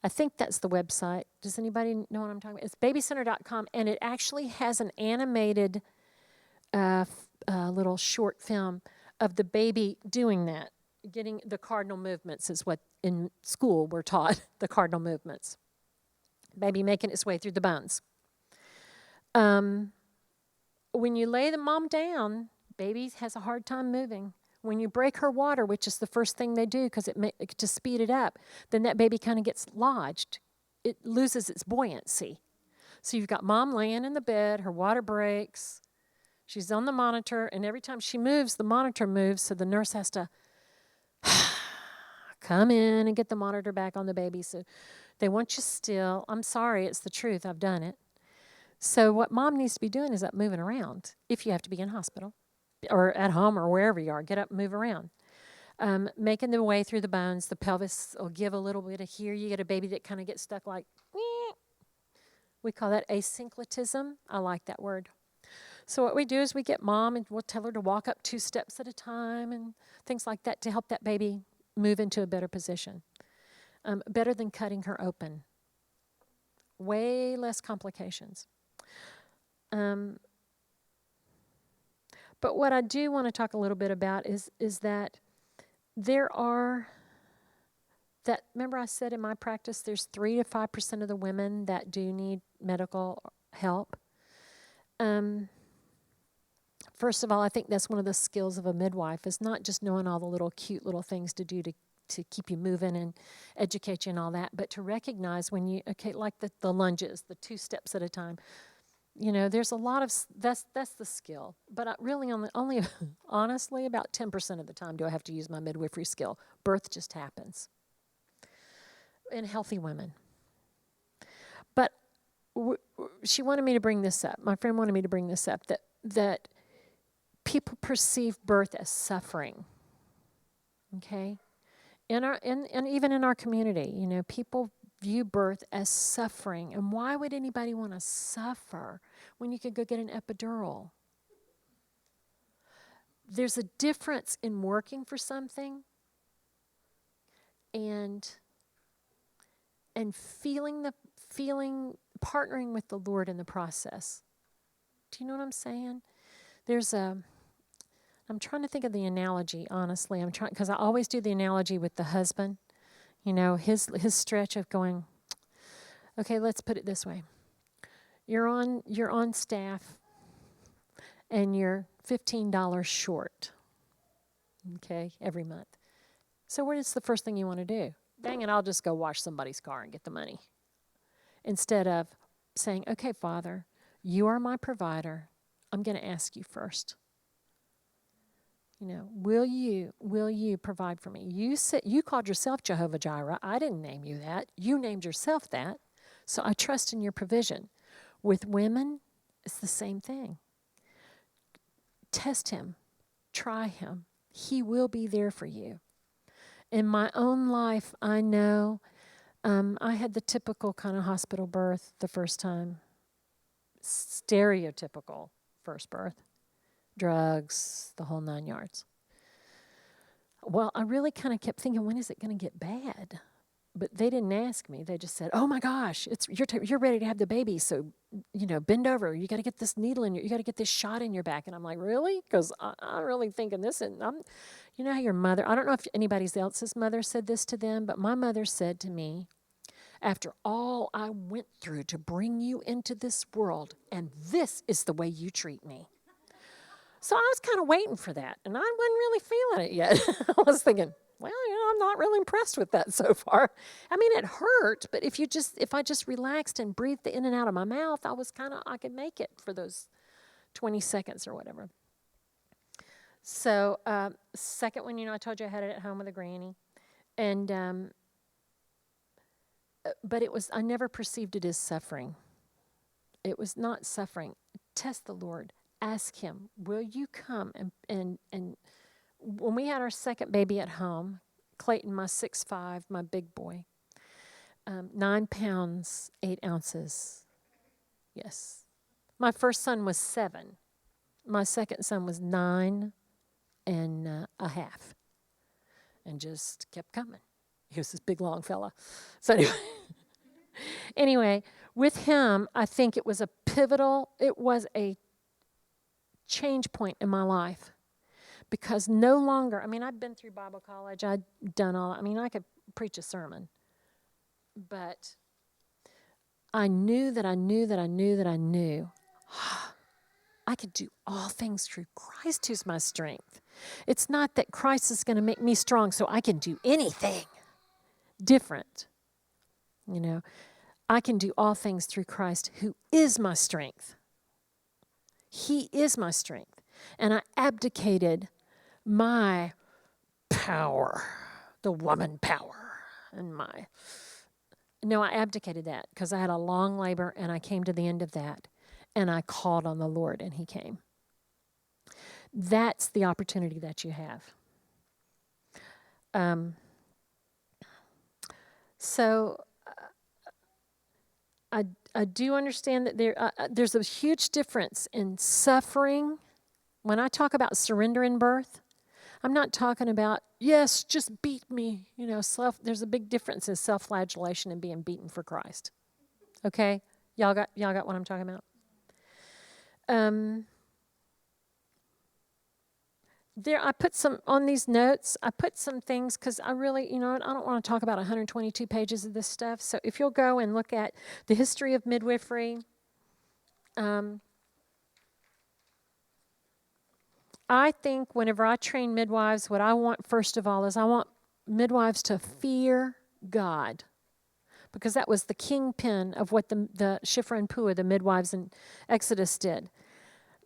I think that's the website. Does anybody know what I'm talking about? It's babycenter.com, and it actually has an animated little short film of the baby doing that. Getting the cardinal movements is what in school we're taught, the cardinal movements. Baby making its way through the bones. When you lay the mom down, baby has a hard time moving. When you break her water, which is the first thing they do because to speed it up, then that baby kind of gets lodged. It loses its buoyancy. So you've got mom laying in the bed, her water breaks, she's on the monitor, and every time she moves, the monitor moves, so the nurse has to come in and get the monitor back on the baby. So they want you still. I'm sorry, it's the truth. I've done it. So what mom needs to be doing is up moving around if you have to be in hospital or at home or wherever you are. Get up and move around. Making the way through the bones. The pelvis will give a little bit of here. You get a baby that kind of gets stuck like, we call that asynclitism. I like that word. So what we do is we get mom and we'll tell her to walk up 2 steps at a time and things like that to help that baby move into a better position. Better than cutting her open. Way less complications. But what I do want to talk a little bit about is that there are, remember I said in my practice there's 3 to 5% of the women that do need medical help. First of all, I think that's one of the skills of a midwife is not just knowing all the little cute little things to do to keep you moving and educate you and all that, but to recognize when you, okay, like the lunges, the 2 steps at a time. There's a lot of, that's the skill. But really only honestly, about 10% of the time do I have to use my midwifery skill. Birth just happens in healthy women. But she wanted me to bring this up. My friend wanted me to bring this up, that people perceive birth as suffering. Okay? And even in our community, people view birth as suffering. And why would anybody want to suffer when you could go get an epidural? There's a difference in working for something and feeling partnering with the Lord in the process. Do you know what I'm saying? I'm trying to think of the analogy, honestly. Because I always do the analogy with the husband. His stretch of going, okay, let's put it this way. You're on staff and you're $15 short, okay, every month. So what is the first thing you want to do? Dang it, I'll just go wash somebody's car and get the money. Instead of saying, okay, Father, you are my provider. I'm going to ask you first. Will you provide for me? You called yourself Jehovah Jireh. I didn't name you that. You named yourself that. So I trust in your provision. With women, it's the same thing. Test him. Try him. He will be there for you. In my own life, I know I had the typical kind of hospital birth the first time. Stereotypical first birth. Drugs, the whole 9 yards. Well, I really kind of kept thinking, when is it going to get bad? But they didn't ask me. They just said, "Oh my gosh, you're ready to have the baby. So, bend over. You got to get this needle you got to get this shot in your back." And I'm like, "Really?" Because I'm really thinking this. And how your mother. I don't know if anybody else's mother said this to them, but my mother said to me, "After all I went through to bring you into this world, and this is the way you treat me." So I was kind of waiting for that, and I wasn't really feeling it yet. I was thinking, well, I'm not really impressed with that so far. I mean, it hurt, but if I just relaxed and breathed in and out of my mouth, I could make it for those 20 seconds or whatever. So, second one, I told you I had it at home with a granny, and but I never perceived it as suffering. It was not suffering. Test the Lord. Ask him, will you come? And when we had our second baby at home, Clayton, my 6'5", my big boy, 9 pounds, 8 ounces. Yes. My first son was 7. My second son was 9 and a half. And just kept coming. He was this big, long fella. So anyway, with him, I think it was a change point in my life, because no longer, I'd been through Bible college, I'd done all, I could preach a sermon, but I knew I could do all things through Christ who's my strength. It's not that Christ is going to make me strong so I can do anything different. I can do all things through Christ who is my strength. He is my strength. And I abdicated my power, the woman power, I abdicated that because I had a long labor and I came to the end of that and I called on the Lord and he came. That's the opportunity that you have. So I do understand that there's a huge difference in suffering. When I talk about surrender in birth, I'm not talking about, yes, just beat me. There's a big difference in self-flagellation and being beaten for Christ. Okay? Y'all got what I'm talking about? I put some, on these notes, I put some things because I really, I don't want to talk about 122 pages of this stuff. So if you'll go and look at the history of midwifery, I think whenever I train midwives, what I want first of all is I want midwives to fear God, because that was the kingpin of what the Shiphrah and Puah, the midwives in Exodus, did.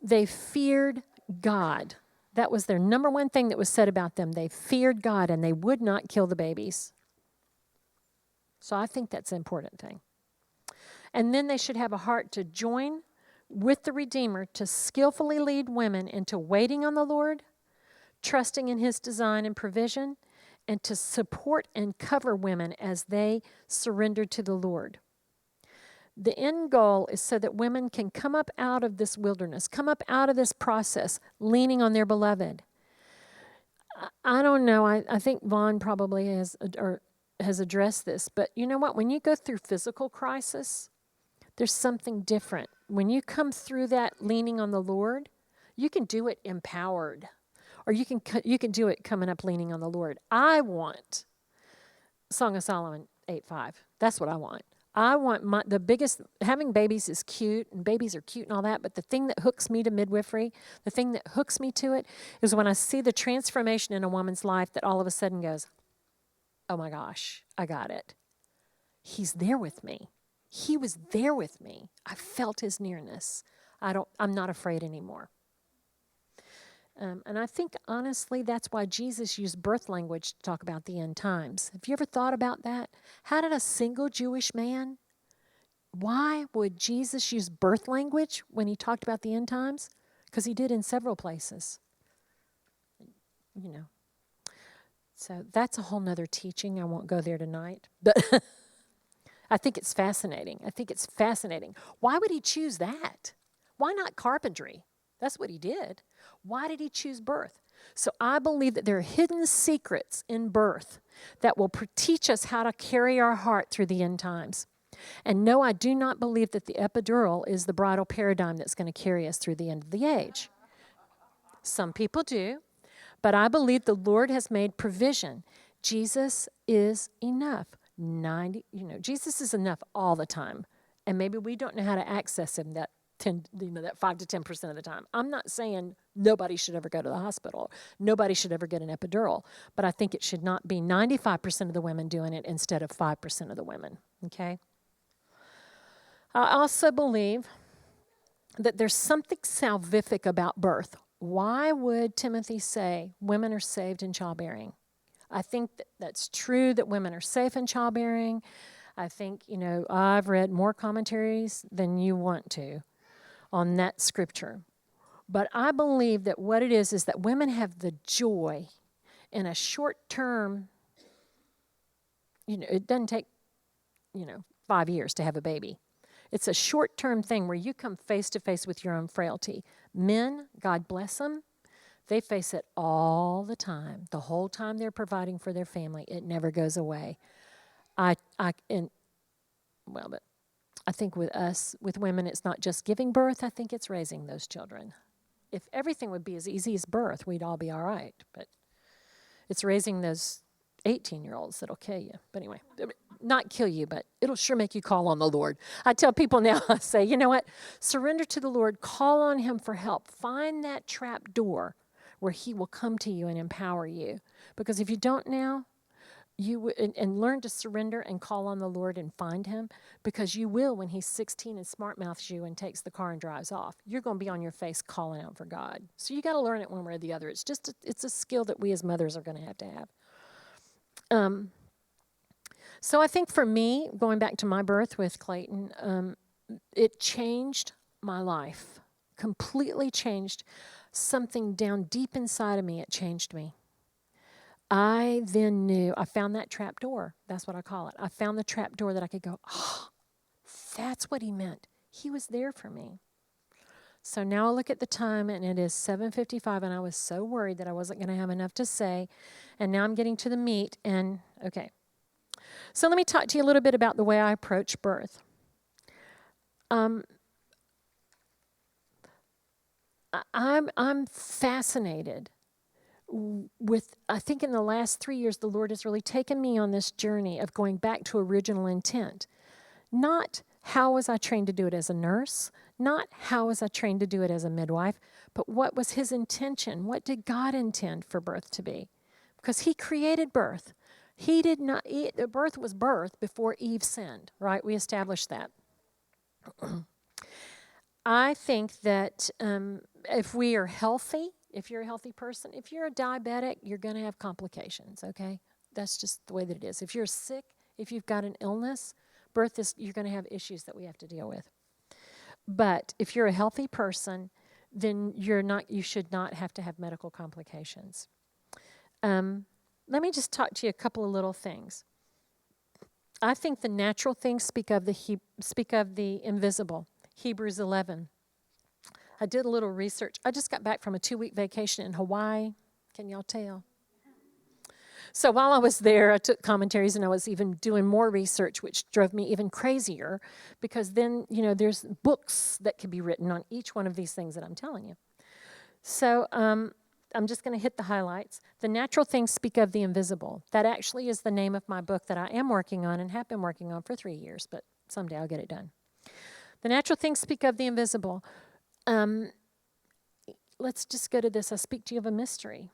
They feared God. That was their number one thing that was said about them. They feared God, and they would not kill the babies. So I think that's an important thing. And then they should have a heart to join with the Redeemer to skillfully lead women into waiting on the Lord, trusting in His design and provision, and to support and cover women as they surrender to the Lord. The end goal is so that women can come up out of this wilderness, come up out of this process, leaning on their beloved. I don't know. I think Vaughn probably has addressed this, but you know what? When you go through physical crisis, there's something different. When you come through that leaning on the Lord, you can do it empowered, or you can do it coming up leaning on the Lord. I want Song of Solomon 8:5. That's what I want. I want the biggest. Having babies is cute, and babies are cute and all that, but the thing that hooks me to midwifery, the thing that hooks me to it, is when I see the transformation in a woman's life that all of a sudden goes, oh my gosh, I got it. He's there with me. He was there with me. I felt His nearness. I'm not afraid anymore. And I think, honestly, that's why Jesus used birth language to talk about the end times. Have you ever thought about that? How did a single Jewish man, why would Jesus use birth language when He talked about the end times? Because He did in several places. You know. So that's a whole nother teaching. I won't go there tonight. But I think it's fascinating. Why would He choose that? Why not carpentry? That's what He did. Why did He choose birth? So I believe that there are hidden secrets in birth that will teach us how to carry our heart through the end times. And no, I do not believe that the epidural is the bridal paradigm that's going to carry us through the end of the age. Some people do, but I believe the Lord has made provision. Jesus is enough. Jesus is enough all the time. And maybe we don't know how to access Him that 5 to 10% of the time. I'm not saying nobody should ever go to the hospital. Nobody should ever get an epidural. But I think it should not be 95% of the women doing it instead of 5% of the women. Okay? I also believe that there's something salvific about birth. Why would Timothy say women are saved in childbearing? I think that's true that women are safe in childbearing. I think, I've read more commentaries than you want to on that scripture. But I believe that what it is that women have the joy in a short term, it doesn't take, 5 years to have a baby. It's a short term thing where you come face to face with your own frailty. Men, God bless them, they face it all the time. The whole time they're providing for their family, it never goes away. But I think with us, with women, it's not just giving birth. I think it's raising those children. If everything would be as easy as birth, we'd all be all right. But it's raising those 18-year-olds that'll kill you. But anyway, not kill you, but it'll sure make you call on the Lord. I tell people now, I say, you know what? Surrender to the Lord. Call on Him for help. Find that trap door where He will come to you and empower you. Because if you don't now, and learn to surrender and call on the Lord and find Him, because you will when He's 16 and smart mouths you and takes the car and drives off. You're going to be on your face calling out for God. So you got to learn it one way or the other. It's just it's a skill that we as mothers are going to have. So I think for me, going back to my birth with Clayton, it changed my life, completely changed something down deep inside of me. It changed me. I then knew, I found that trap door. That's what I call it. I found the trap door that I could go, that's what He meant. He was there for me. So now I look at the time, and it is 7:55, and I was so worried that I wasn't going to have enough to say. And now I'm getting to the meat, and okay. So let me talk to you a little bit about the way I approach birth. I'm fascinated with, I think in the last 3 years, the Lord has really taken me on this journey of going back to original intent. Not how was I trained to do it as a nurse? Not how was I trained to do it as a midwife, but what was his intention? What did God intend for birth to be? Because he created birth. He did not, the birth was birth before Eve sinned, right? We established that. I think that if we are healthy, if you're a healthy person, if you're a diabetic, you're going to have complications, okay? That's just the way that it is. If you're sick, if you've got an illness, you're going to have issues that we have to deal with. But if you're a healthy person, then you should not have to have medical complications. Let me just talk to you a couple of little things. I think the natural things speak of the invisible. Hebrews 11. I did a little research. I just got back from a 2-week vacation in Hawaii. Can y'all tell? So while I was there, I took commentaries and I was even doing more research, which drove me even crazier because then, there's books that could be written on each one of these things that I'm telling you. So I'm just going to hit the highlights. The natural things speak of the invisible. That actually is the name of my book that I am working on and have been working on for 3 years, but someday I'll get it done. The natural things speak of the invisible. Let's just go to this. I speak to you of a mystery.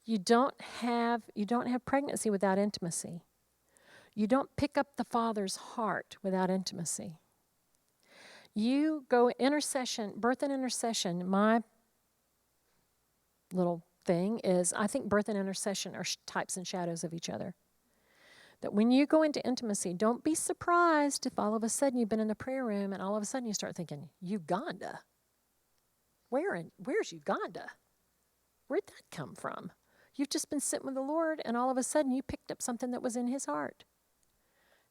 You don't have pregnancy without intimacy. You don't pick up the Father's heart without intimacy. You go intercession, birth and intercession. My little thing is I think birth and intercession are types and shadows of each other. That when you go into intimacy, don't be surprised if all of a sudden you've been in the prayer room and all of a sudden you start thinking, Uganda? Where's Uganda? Where'd that come from? You've just been sitting with the Lord and all of a sudden you picked up something that was in his heart.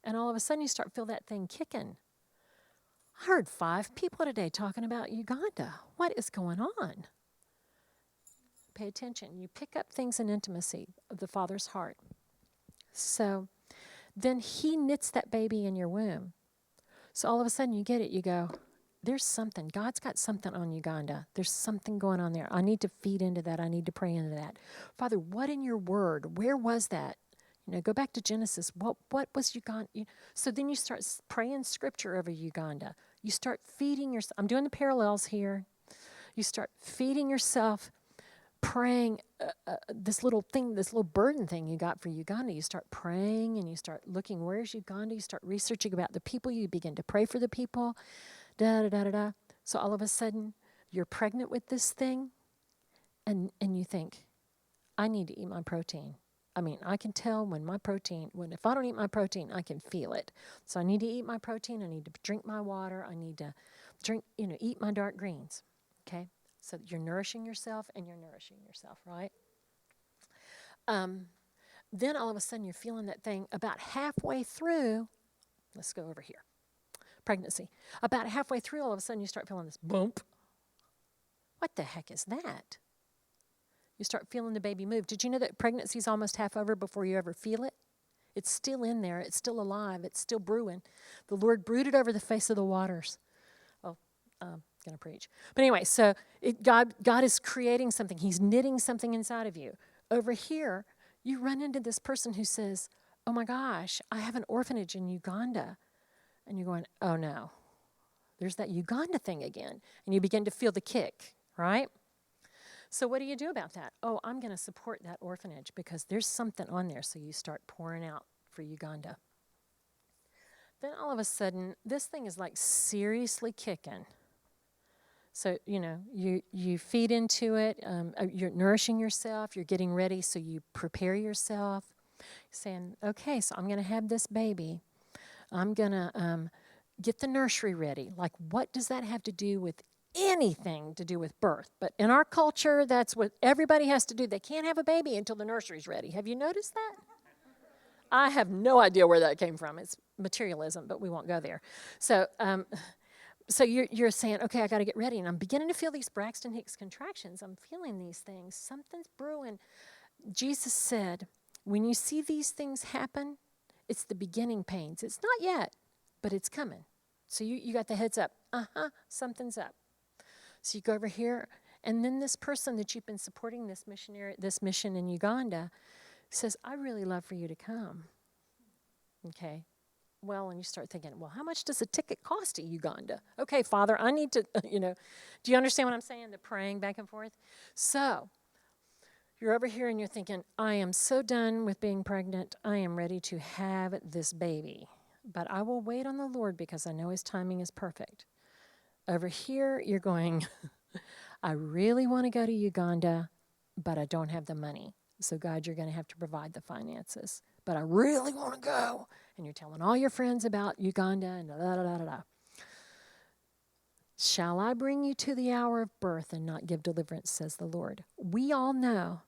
And all of a sudden you start feel that thing kicking. I heard 5 people today talking about Uganda. What is going on? Pay attention. You pick up things in intimacy of the Father's heart. So then he knits that baby in your womb. So all of a sudden you get it, you go, there's something. God's got something on Uganda. There's something going on there. I need to feed into that. I need to pray into that. Father, what in your word? Where was that? Go back to Genesis. What was Uganda? So then you start praying scripture over Uganda. You start feeding yourself. I'm doing the parallels here. You start feeding yourself, praying this little burden thing you got for Uganda. You start praying and you start looking, where's Uganda? You start researching about the people. You begin to pray for the people. Da-da-da-da-da. So all of a sudden, you're pregnant with this thing, and you think, I need to eat my protein. I mean, I can tell if I don't eat my protein, I can feel it. So I need to eat my protein. I need to drink my water. I need to eat my dark greens. Okay? So you're nourishing yourself and you're nourishing yourself, right? Then all of a sudden you're feeling that thing about halfway through. Let's go over here. Pregnancy. About halfway through, all of a sudden you start feeling this bump. What the heck is that? You start feeling the baby move. Did you know that pregnancy is almost half over before you ever feel it? It's still in there. It's still alive. It's still brewing. The Lord brooded over the face of the waters. Oh, I'm going to preach. But anyway, so God is creating something. He's knitting something inside of you. Over here, you run into this person who says, oh my gosh, I have an orphanage in Uganda. And you're going, oh no, there's that Uganda thing again. And you begin to feel the kick, right? So what do you do about that? Oh, I'm going to support that orphanage because there's something on there. So you start pouring out for Uganda. Then all of a sudden, this thing is like seriously kicking. So, you feed into it. You're nourishing yourself. You're getting ready. So you prepare yourself. Saying, okay, so I'm going to have this baby. I'm going to get the nursery ready. Like, what does that have to do with anything to do with birth? But in our culture, that's what everybody has to do. They can't have a baby until the nursery's ready. Have you noticed that? I have no idea where that came from. It's materialism, but we won't go there. So you're saying, okay, I got to get ready. And I'm beginning to feel these Braxton Hicks contractions. I'm feeling these things. Something's brewing. Jesus said, when you see these things happen, it's the beginning pains. It's not yet, but it's coming. So you got the heads up. Something's up. So you go over here, and then this person that you've been supporting, this mission in Uganda, says, I really love for you to come. Okay. well, and you start thinking, well, how much does a ticket cost to Uganda? Okay, Father, I need to, do you understand what I'm saying? The praying back and forth. So you're over here and you're thinking, I am so done with being pregnant. I am ready to have this baby. But I will wait on the Lord because I know his timing is perfect. Over here, you're going, I really want to go to Uganda, but I don't have the money. So, God, you're going to have to provide the finances. But I really want to go. And you're telling all your friends about Uganda and da da da da da. Shall I bring you to the hour of birth and not give deliverance, says the Lord. We all know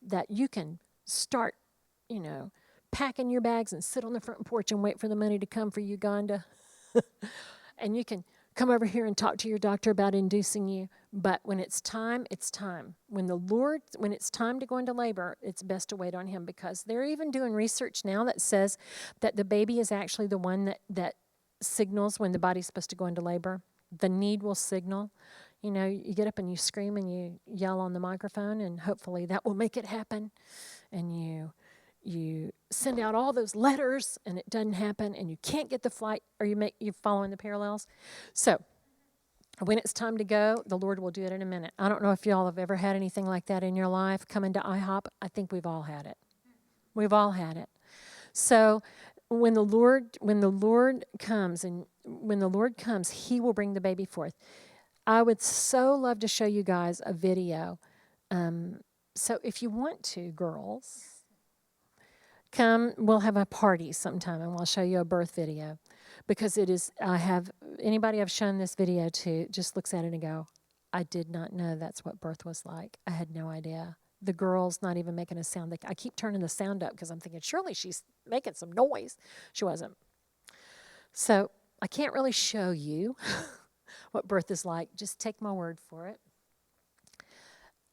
that you can start, packing your bags and sit on the front porch and wait for the money to come for Uganda. And you can come over here and talk to your doctor about inducing you. But when it's time, it's time. When it's time to go into labor, it's best to wait on him, because they're even doing research now that says that the baby is actually the one that signals when the body's supposed to go into labor. The need will signal. You get up and you scream and you yell on the microphone, and hopefully that will make it happen. And you send out all those letters, and it doesn't happen, and you can't get the flight, or you're following the parallels. So when it's time to go, the Lord will do it in a minute. I don't know if y'all have ever had anything like that in your life, coming to IHOP. I think we've all had it. We've all had it. So when the Lord comes, he will bring the baby forth. I would so love to show you guys a video. So if you want to, girls, come, we'll have a party sometime and we'll show you a birth video, because anybody I've shown this video to just looks at it and go, I did not know that's what birth was like. I had no idea. The girl's not even making a sound. I keep turning the sound up because I'm thinking, surely she's making some noise. She wasn't. So I can't really show you what birth is like. Just take my word for it.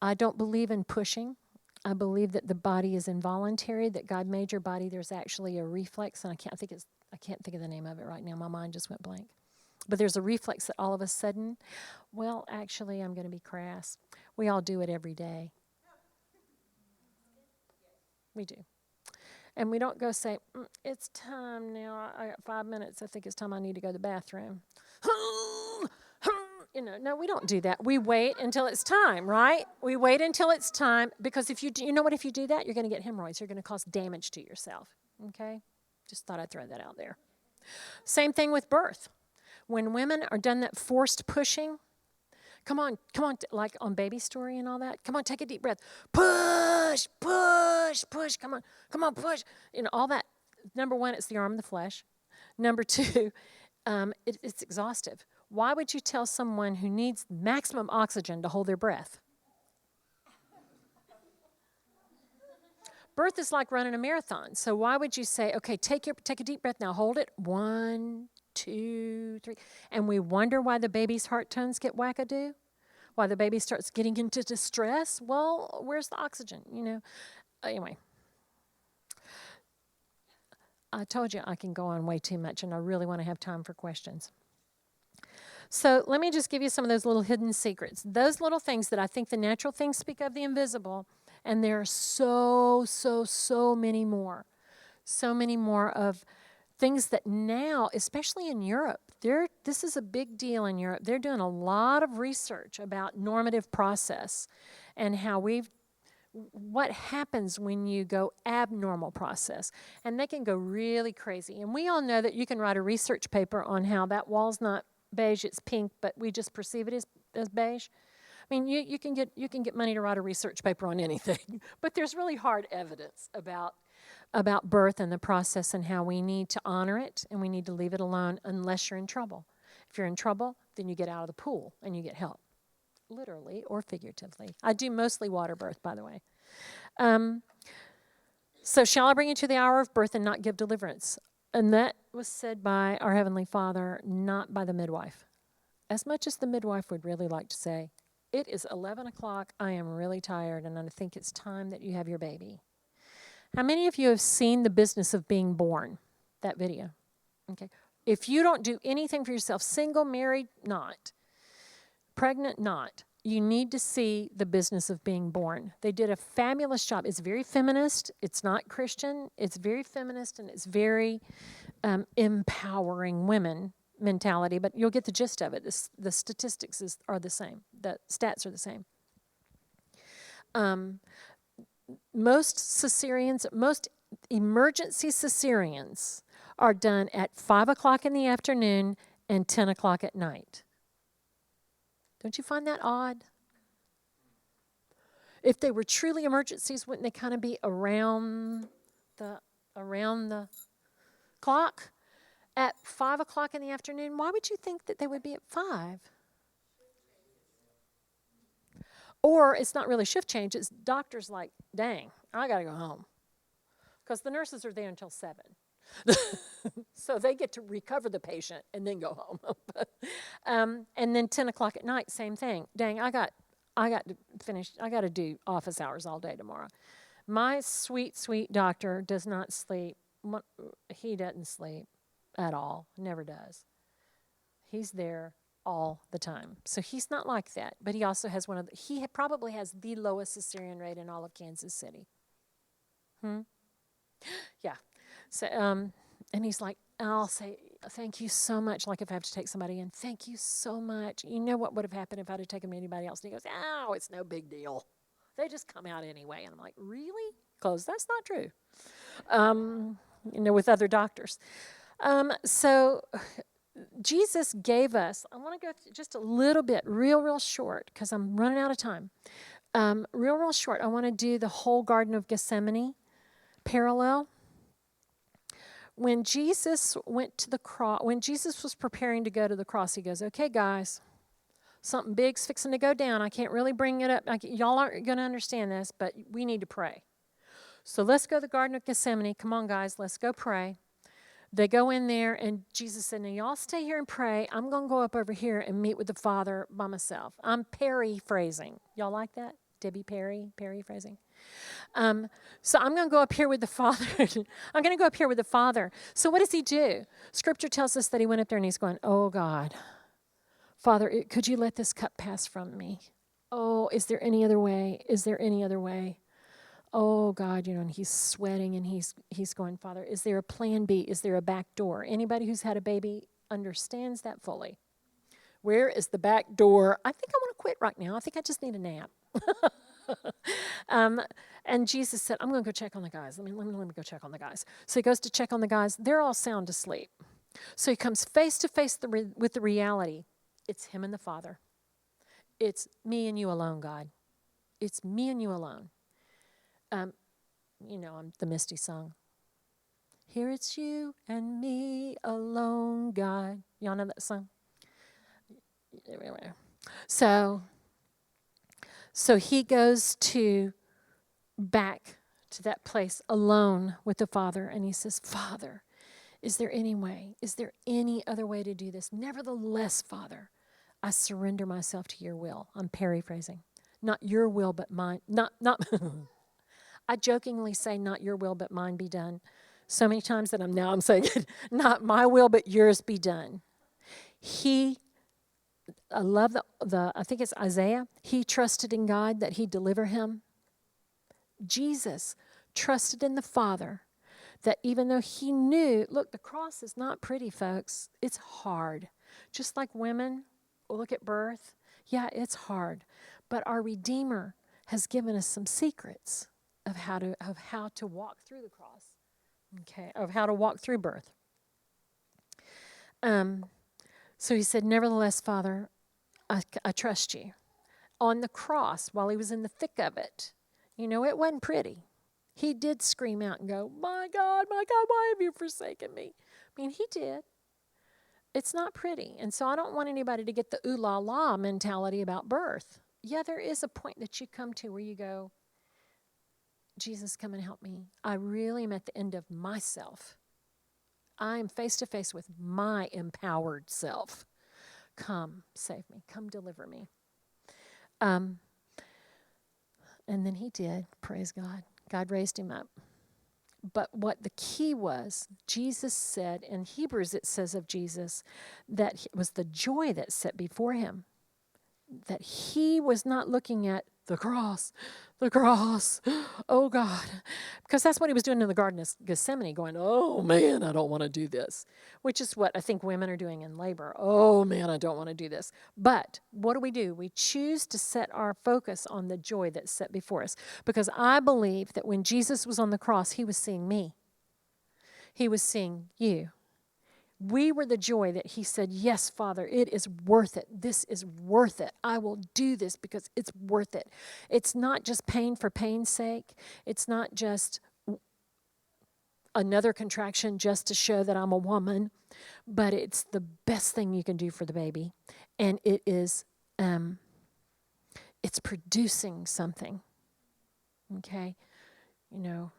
I don't believe in pushing. I believe that the body is involuntary, that God made your body. There's actually a reflex, and I can't think of the name of it right now. My mind just went blank. But there's a reflex that all of a sudden, well, actually, I'm going to be crass. We all do it every day. We do. And we don't go say, it's time now. I got 5 minutes. I think it's time I need to go to the bathroom. No, we don't do that. We wait until it's time, right? We wait until it's time, because if you do that, you're going to get hemorrhoids. You're going to cause damage to yourself, okay? Just thought I'd throw that out there. Same thing with birth. When women are done that forced pushing, come on, like on Baby Story and all that, come on, take a deep breath. Push, push, push, come on, push. All that. Number one, it's the arm of the flesh. Number two, it's exhaustive. Why would you tell someone who needs maximum oxygen to hold their breath? Birth is like running a marathon. So why would you say, okay, take a deep breath now, hold it. 1, 2, 3. And we wonder why the baby's heart tones get wackadoo? Why the baby starts getting into distress? Well, where's the oxygen, Anyway. I told you I can go on way too much, and I really want to have time for questions. So let me just give you some of those little hidden secrets. Those little things that I think the natural things speak of the invisible, and there are so many more. So many more of things that now, especially in Europe, this is a big deal in Europe. They're doing a lot of research about normative process and what happens when you go abnormal process. And they can go really crazy. And we all know that you can write a research paper on how that wall's not beige, it's pink, but we just perceive it as beige. I mean, you can get money to write a research paper on anything, but there's really hard evidence about birth and the process, and how we need to honor it and we need to leave it alone unless you're in trouble. If you're in trouble, then you get out of the pool and you get help, literally or figuratively. I do mostly water birth, by the way. So shall I bring you to the hour of birth and not give deliverance? And that was said by our Heavenly Father, not by the midwife. As much as the midwife would really like to say, it is 11 o'clock, I am really tired, and I think it's time that you have your baby. How many of you have seen The Business of Being Born, that video? Okay. If you don't do anything for yourself, single, married, not, pregnant, not, you need to see The Business of Being Born. They did a fabulous job. It's very feminist. It's not Christian. It's very feminist, and it's very empowering women mentality, but you'll get the gist of it. The statistics are the same. The stats are the same. Most emergency cesareans are done at 5 o'clock in the afternoon and 10 o'clock at night. Don't you find that odd? If they were truly emergencies, wouldn't they kind of be around the clock? At 5 o'clock in the afternoon, why would you think that they would be at 5? Or it's not really shift change, it's doctors like, dang, I got to go home. Because the nurses are there until 7. So they get to recover the patient and then go home. And then 10 o'clock at night, same thing. Dang, I got to finish, I got to do office hours all day tomorrow. My sweet, sweet doctor does not sleep. He doesn't sleep at all, never does. He's there all the time. So he's not like that, but he also has he probably has the lowest cesarean rate in all of Kansas City. Yeah. So, and he's like, I'll say, thank you so much. Like if I have to take somebody in, thank you so much. You know what would have happened if I'd have taken anybody else? And he goes, oh, it's no big deal. They just come out anyway. And I'm like, really? Because that's not true. With other doctors. So Jesus gave us, I want to go just a little bit, real short, because I'm running out of time. Real short, I want to do the whole Garden of Gethsemane parallel. When Jesus went to the cross, when Jesus was preparing to go to the cross, he goes, okay, guys, something big's fixing to go down. I can't really bring it up. Y'all aren't going to understand this, but we need to pray. So let's go to the Garden of Gethsemane. Come on, guys, let's go pray. They go in there, and Jesus said, now, y'all stay here and pray. I'm going to go up over here and meet with the Father by myself. I'm paraphrasing. Y'all like that? Debbie Perry, paraphrasing. So I'm going to go up here with the Father. I'm going to go up here with the Father. So what does he do? Scripture tells us that he went up there, and he's going, oh, God, Father, could you let this cup pass from me? Oh, is there any other way? Is there any other way? Oh, God, and he's sweating, and he's going, Father, is there a plan B? Is there a back door? Anybody who's had a baby understands that fully. Where is the back door? I think I want to quit right now. I think I just need a nap. And Jesus said, I'm going to go check on the guys. Let me go check on the guys. So he goes to check on the guys. They're all sound asleep. So he comes face to face with the reality. It's him and the Father. It's me and you alone, God. It's me and you alone. I'm the Misty song. Here it's you and me alone, God. Y'all know that song? So he goes back to that place alone with the Father, and he says, Father, is there any way? Is there any other way to do this? Nevertheless, Father, I surrender myself to your will. I'm paraphrasing. Not your will, but mine. Not I jokingly say, not your will, but mine be done. So many times that I'm saying, not my will, but yours be done. I love I think it's Isaiah. He trusted in God that he'd deliver him. Jesus trusted in the Father that even though he knew, look, the cross is not pretty, folks. It's hard. Just like women, look at birth. Yeah, it's hard. But our Redeemer has given us some secrets of how to walk through the cross, okay, of how to walk through birth. So he said, nevertheless, Father, I trust you. On the cross, while he was in the thick of it, it wasn't pretty. He did scream out and go, my God, why have you forsaken me? He did. It's not pretty. And so I don't want anybody to get the ooh la la mentality about birth. Yeah, there is a point that you come to where you go, Jesus, come and help me. I really am at the end of myself. I am face to face with my empowered self. Come, save me. Come, deliver me. And then he did, praise God. God raised him up. But what the key was, Jesus said, in Hebrews it says of Jesus, that it was the joy that set before him. That he was not looking at the cross, the cross. Oh, God. Because that's what he was doing in the Garden of Gethsemane, going, oh, man, I don't want to do this, which is what I think women are doing in labor. Oh, man, I don't want to do this. But what do? We choose to set our focus on the joy that's set before us, because I believe that when Jesus was on the cross, he was seeing me. He was seeing you. We were the joy that he said, yes, Father, it is worth it. This is worth it. I will do this because it's worth it. It's not just pain for pain's sake. It's not just another contraction just to show that I'm a woman, but it's the best thing you can do for the baby. And it is, it's producing something, okay? You know,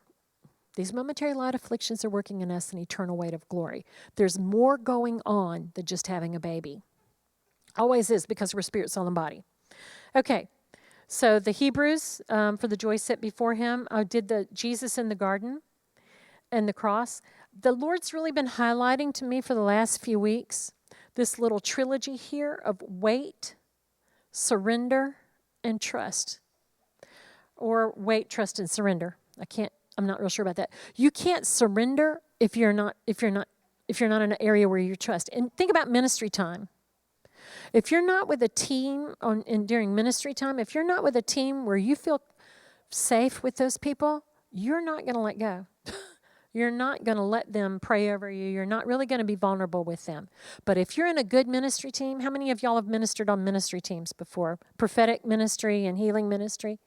these momentary light afflictions are working in us an eternal weight of glory. There's more going on than just having a baby. Always is, because we're spirit, soul, and body. Okay, so the Hebrews, for the joy set before him, did the Jesus in the garden and the cross. The Lord's really been highlighting to me for the last few weeks this little trilogy here of wait, surrender, and trust. Or wait, trust, and surrender. I'm not real sure about that. You can't surrender if you're not in an area where you trust. And think about ministry time. If you're not with a team during ministry time, if you're not with a team where you feel safe with those people, you're not going to let go. You're not going to let them pray over you. You're not really going to be vulnerable with them. But if you're in a good ministry team, how many of y'all have ministered on ministry teams before? Prophetic ministry and healing ministry?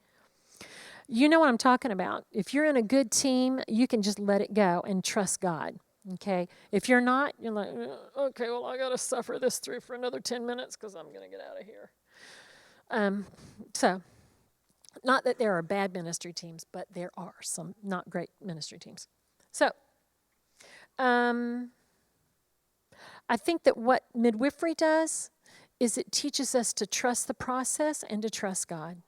You know what I'm talking about. If you're in a good team, you can just let it go and trust God, okay? If you're not, you're like, okay, well, I got to suffer this through for another 10 minutes because I'm going to get out of here. So, not that there are bad ministry teams, but there are some not great ministry teams. So, I think that what midwifery does is it teaches us to trust the process and to trust God.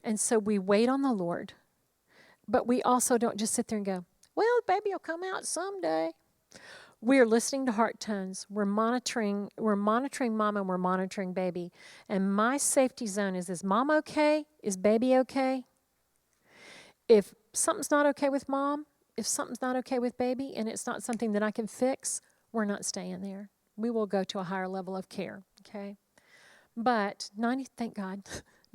And so we wait on the Lord, but we also don't just sit there and go, well, baby will come out someday. We're listening to heart tones. We're monitoring mom and we're monitoring baby. And my safety zone is mom okay? Is baby okay? If something's not okay with mom, if something's not okay with baby, and it's not something that I can fix, we're not staying there. We will go to a higher level of care, okay? But thank God,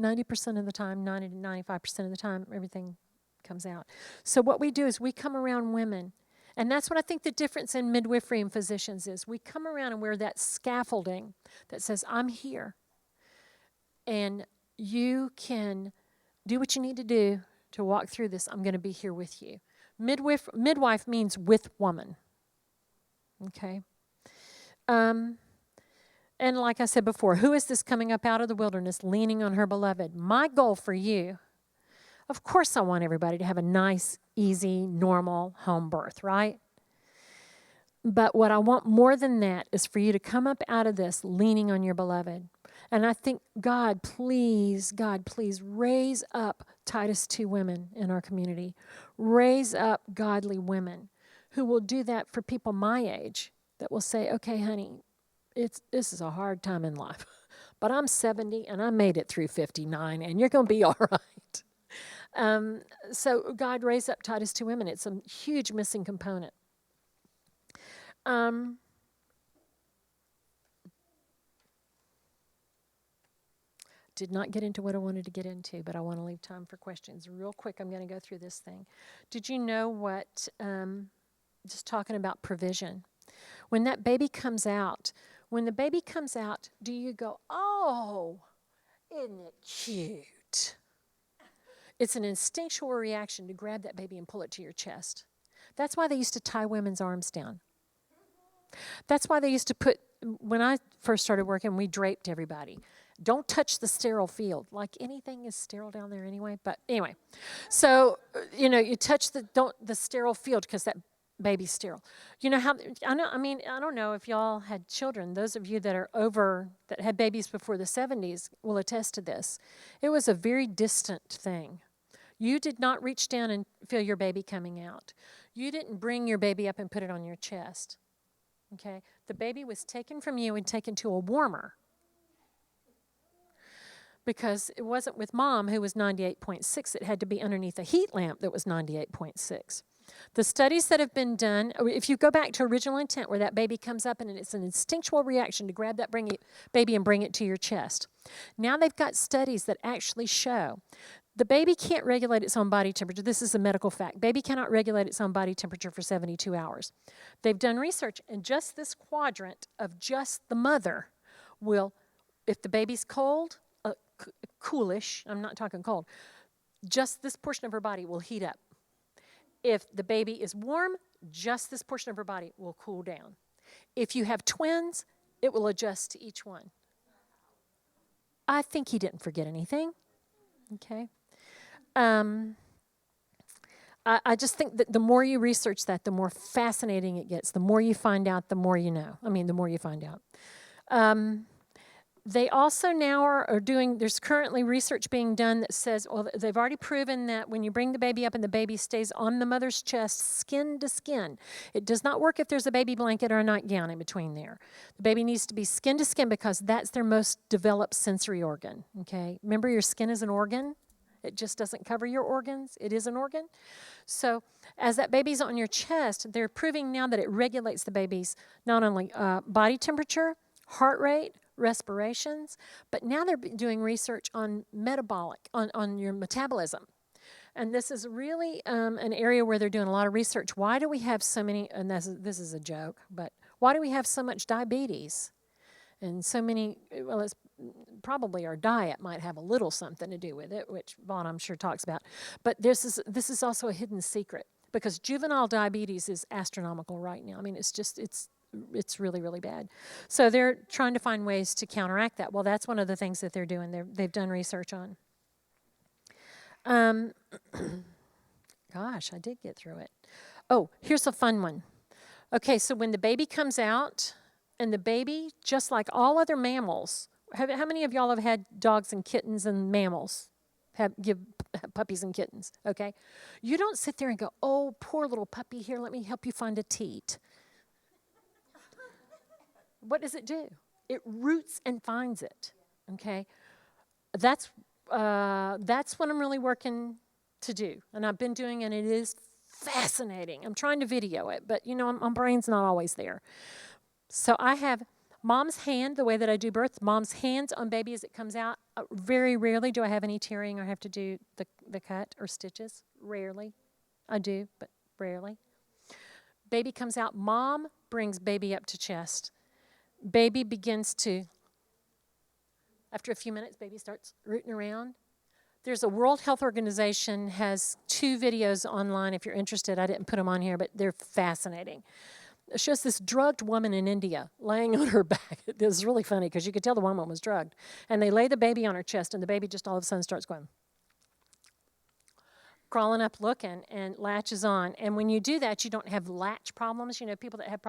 90% of the time, 90 to 95% of the time, everything comes out. So what we do is we come around women, and that's what I think the difference in midwifery and physicians is. We come around and wear that scaffolding that says, I'm here, and you can do what you need to do to walk through this. I'm going to be here with you. Midwife means with woman, okay? And like I said before, who is this coming up out of the wilderness leaning on her beloved? My goal for you, of course I want everybody to have a nice, easy, normal home birth, right? But what I want more than that is for you to come up out of this leaning on your beloved. And I think, God, please, raise up Titus 2 women in our community. Raise up godly women who will do that for people my age, that will say, okay, honey, this is a hard time in life, but I'm 70 and I made it through 59 and you're going to be all right. So God raised up Titus 2 women. It's a huge missing component. Did not get into what I wanted to get into, but I want to leave time for questions. Real quick, I'm going to go through this thing. Did you know what, just talking about provision, when that baby comes out, do you go, oh, isn't it cute? It's an instinctual reaction to grab that baby and pull it to your chest. That's why they used to tie women's arms down. That's why they used to when I first started working, we draped everybody. Don't touch the sterile field. Like anything is sterile down there anyway. But anyway, so, you touch the sterile field because that baby's sterile. You know how, I don't know if y'all had children. Those of you that had babies before the 70s will attest to this. It was a very distant thing. You did not reach down and feel your baby coming out. You didn't bring your baby up and put it on your chest. Okay? The baby was taken from you and taken to a warmer. because it wasn't with mom, who was 98.6. It had to be underneath a heat lamp that was 98.6. The studies that have been done, if you go back to original intent, where that baby comes up and it's an instinctual reaction to grab that baby and bring it to your chest. Now they've got studies that actually show the baby can't regulate its own body temperature. This is a medical fact. Baby cannot regulate its own body temperature for 72 hours. They've done research, and just this quadrant of just the mother will, if the baby's cold, coolish, I'm not talking cold, just this portion of her body will heat up. If the baby is warm, just this portion of her body will cool down. If you have twins, it will adjust to each one. I think he didn't forget anything. Okay. I just think that the more you research that, the more fascinating it gets. The more you find out, the more you know. I mean, the more you find out. They also now are doing, there's currently research being done that says, well, they've already proven that when you bring the baby up and the baby stays on the mother's chest, skin to skin. It does not work if there's a baby blanket or a nightgown in between there. The baby needs to be skin to skin because that's their most developed sensory organ, okay? Remember, your skin is an organ. It just doesn't cover your organs. It is an organ. So as that baby's on your chest, they're proving now that it regulates the baby's not only body temperature, heart rate, respirations, but now they're doing research on metabolic, on your metabolism. And this is really an area where they're doing a lot of research. Why do we have so many, and this is a joke, but why do we have so much diabetes? And so many, well, it's probably our diet might have a little something to do with it, which Vaughn, I'm sure, talks about. But this is also a hidden secret, because juvenile diabetes is astronomical right now. I mean, it's really, really bad. So they're trying to find ways to counteract that. Well, that's one of the things that they're doing. They've done research on. Gosh, I did get through it. Oh, here's a fun one. Okay, so when the baby comes out, and the baby, just like all other mammals, how many of y'all have had dogs and kittens and mammals? Give puppies and kittens, okay? You don't sit there and go, oh, poor little puppy, here, let me help you find a teat. What does it do? It roots and finds it, okay? That's what I'm really working to do, and I've been doing, and it is fascinating. I'm trying to video it, but, you know, my brain's not always there. So I have mom's hand, the way that I do birth, mom's hands on baby as it comes out. Very rarely do I have any tearing or have to do the cut or stitches. Rarely. I do, but rarely. Baby comes out. Mom brings baby up to chest. Baby begins to, after a few minutes, baby starts rooting around. There's a World Health Organization has 2 videos online if you're interested. I didn't put them on here, but they're fascinating. It shows this drugged woman in India laying on her back. It was really funny because you could tell the woman was drugged. And they lay the baby on her chest, and the baby just all of a sudden starts going, crawling up looking, and latches on. And when you do that, you don't have latch problems. You know, people that have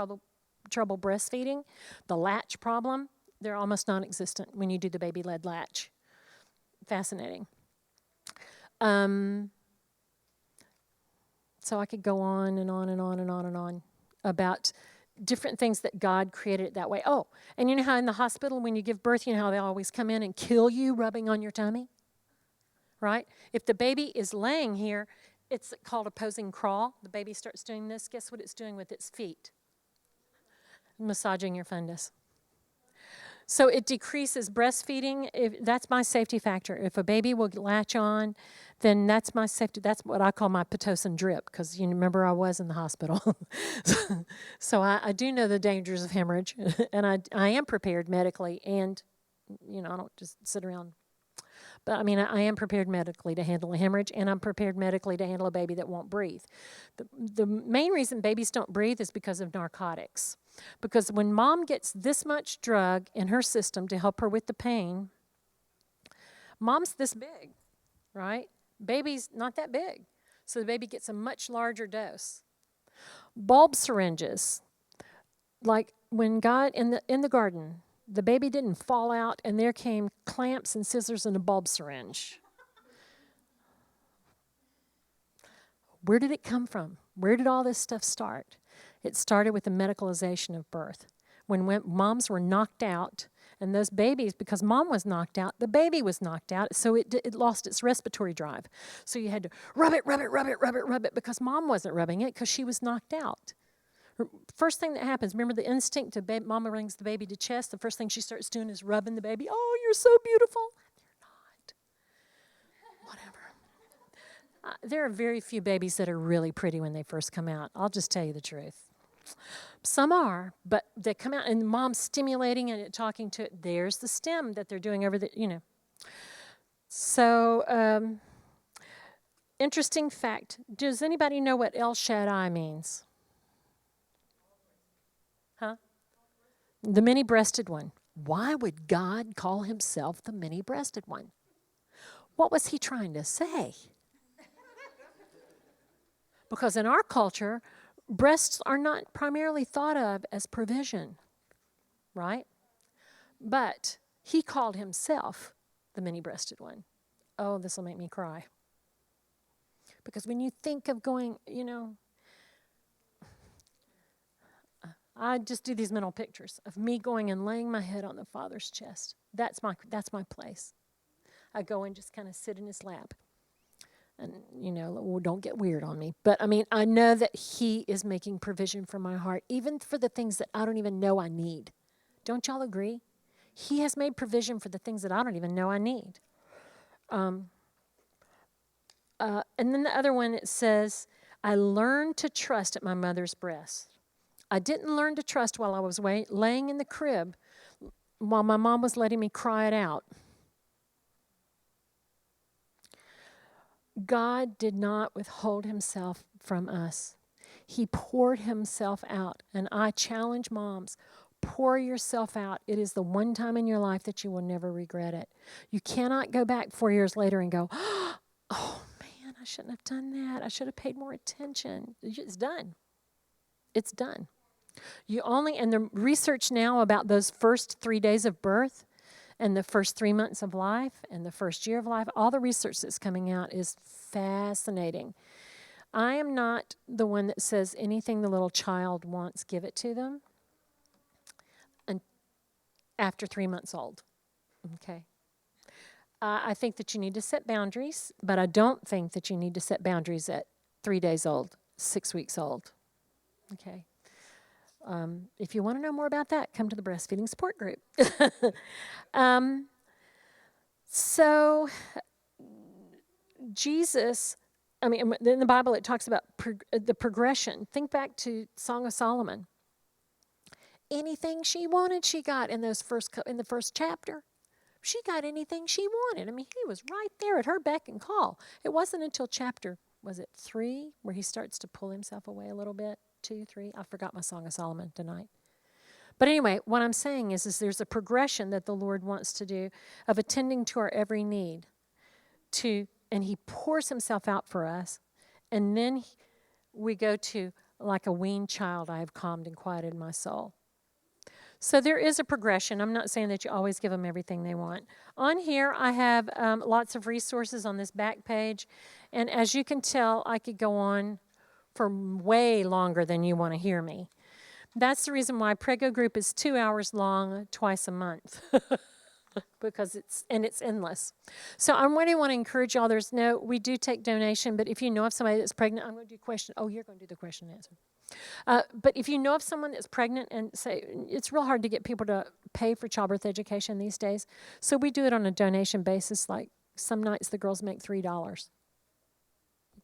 trouble breastfeeding, the latch problem, they're almost non-existent when you do the baby-led latch. Fascinating. So I could go on and on and on and on and on about different things that God created it that way. Oh, and you know how in the hospital when you give birth, you know how they always come in and kill you rubbing on your tummy? Right? If the baby is laying here, it's called opposing crawl. The baby starts doing this. Guess what it's doing with its feet? Massaging your fundus. So it decreases breastfeeding. That's my safety factor. If a baby will latch on, then that's my safety. That's what I call my Pitocin drip, because you remember I was in the hospital. So I do know the dangers of hemorrhage, and I am prepared medically, and I don't just sit around. But I mean, I am prepared medically to handle a hemorrhage, and I'm prepared medically to handle a baby that won't breathe. The main reason babies don't breathe is because of narcotics. Because when mom gets this much drug in her system to help her with the pain, mom's this big, right? Baby's not that big. So the baby gets a much larger dose. Bulb syringes, like when God in the garden, the baby didn't fall out and there came clamps and scissors and a bulb syringe. Where did it come from? Where did all this stuff start? It started with the medicalization of birth. When moms were knocked out And those babies, because mom was knocked out, the baby was knocked out, so it lost its respiratory drive. So you had to rub it because mom wasn't rubbing it because she was knocked out. First thing that happens, remember the instinct to mama brings the baby to chest, the first thing she starts doing is rubbing the baby. Oh, you're so beautiful. They're not. Whatever. There are very few babies that are really pretty when they first come out. I'll just tell you the truth. Some are, but they come out and mom's stimulating and talking to it. There's the stim that they're doing over the. So, interesting fact. Does anybody know what El Shaddai means? Huh? The many-breasted one. Why would God call himself the many-breasted one? What was he trying to say? Because in our culture, breasts are not primarily thought of as provision, right? But he called himself the many-breasted one. Oh, this will make me cry. Because when you think of going, I just do these mental pictures of me going and laying my head on the Father's chest. That's my place. I go and just kind of sit in his lap. And, don't get weird on me. But, I know that he is making provision for my heart, even for the things that I don't even know I need. Don't y'all agree? He has made provision for the things that I don't even know I need. And then the other one, it says, I learned to trust at my mother's breast. I didn't learn to trust while I was laying in the crib while my mom was letting me cry it out. God did not withhold himself from us. He poured himself out. And I challenge moms, pour yourself out. It is the one time in your life that you will never regret it. You cannot go back 4 years later and go, oh man, I shouldn't have done that. I should have paid more attention. It's done. It's done. And the research now about those first 3 days of birth and the first 3 months of life and the first year of life, all the research that's coming out is fascinating. I am not the one that says anything the little child wants, give it to them. And after 3 months old, okay? I think that you need to set boundaries, but I don't think that you need to set boundaries at 3 days old, 6 weeks old, okay? If you want to know more about that, come to the breastfeeding support group. So Jesus, in the Bible it talks about the progression. Think back to Song of Solomon. Anything she wanted, she got in the first chapter. She got anything she wanted. He was right there at her beck and call. It wasn't until chapter, was it 3, where he starts to pull himself away a little bit? 2, 3. I forgot my Song of Solomon tonight. But anyway, what I'm saying is there's a progression that the Lord wants to do of attending to our every need. And he pours himself out for us. And then we go to, like a weaned child, I have calmed and quieted my soul. So there is a progression. I'm not saying that you always give them everything they want. On here, I have lots of resources on this back page. And as you can tell, I could go on for way longer than you want to hear me. That's the reason why Prego Group is 2 hours long, twice a month. Because it's endless. So I really want to encourage y'all. We do take donation, but if you know of somebody that's pregnant, I'm going to do question. Oh, you're going to do the question and answer. But if you know of someone that's pregnant and say, it's real hard to get people to pay for childbirth education these days. So we do it on a donation basis. Like some nights the girls make $3.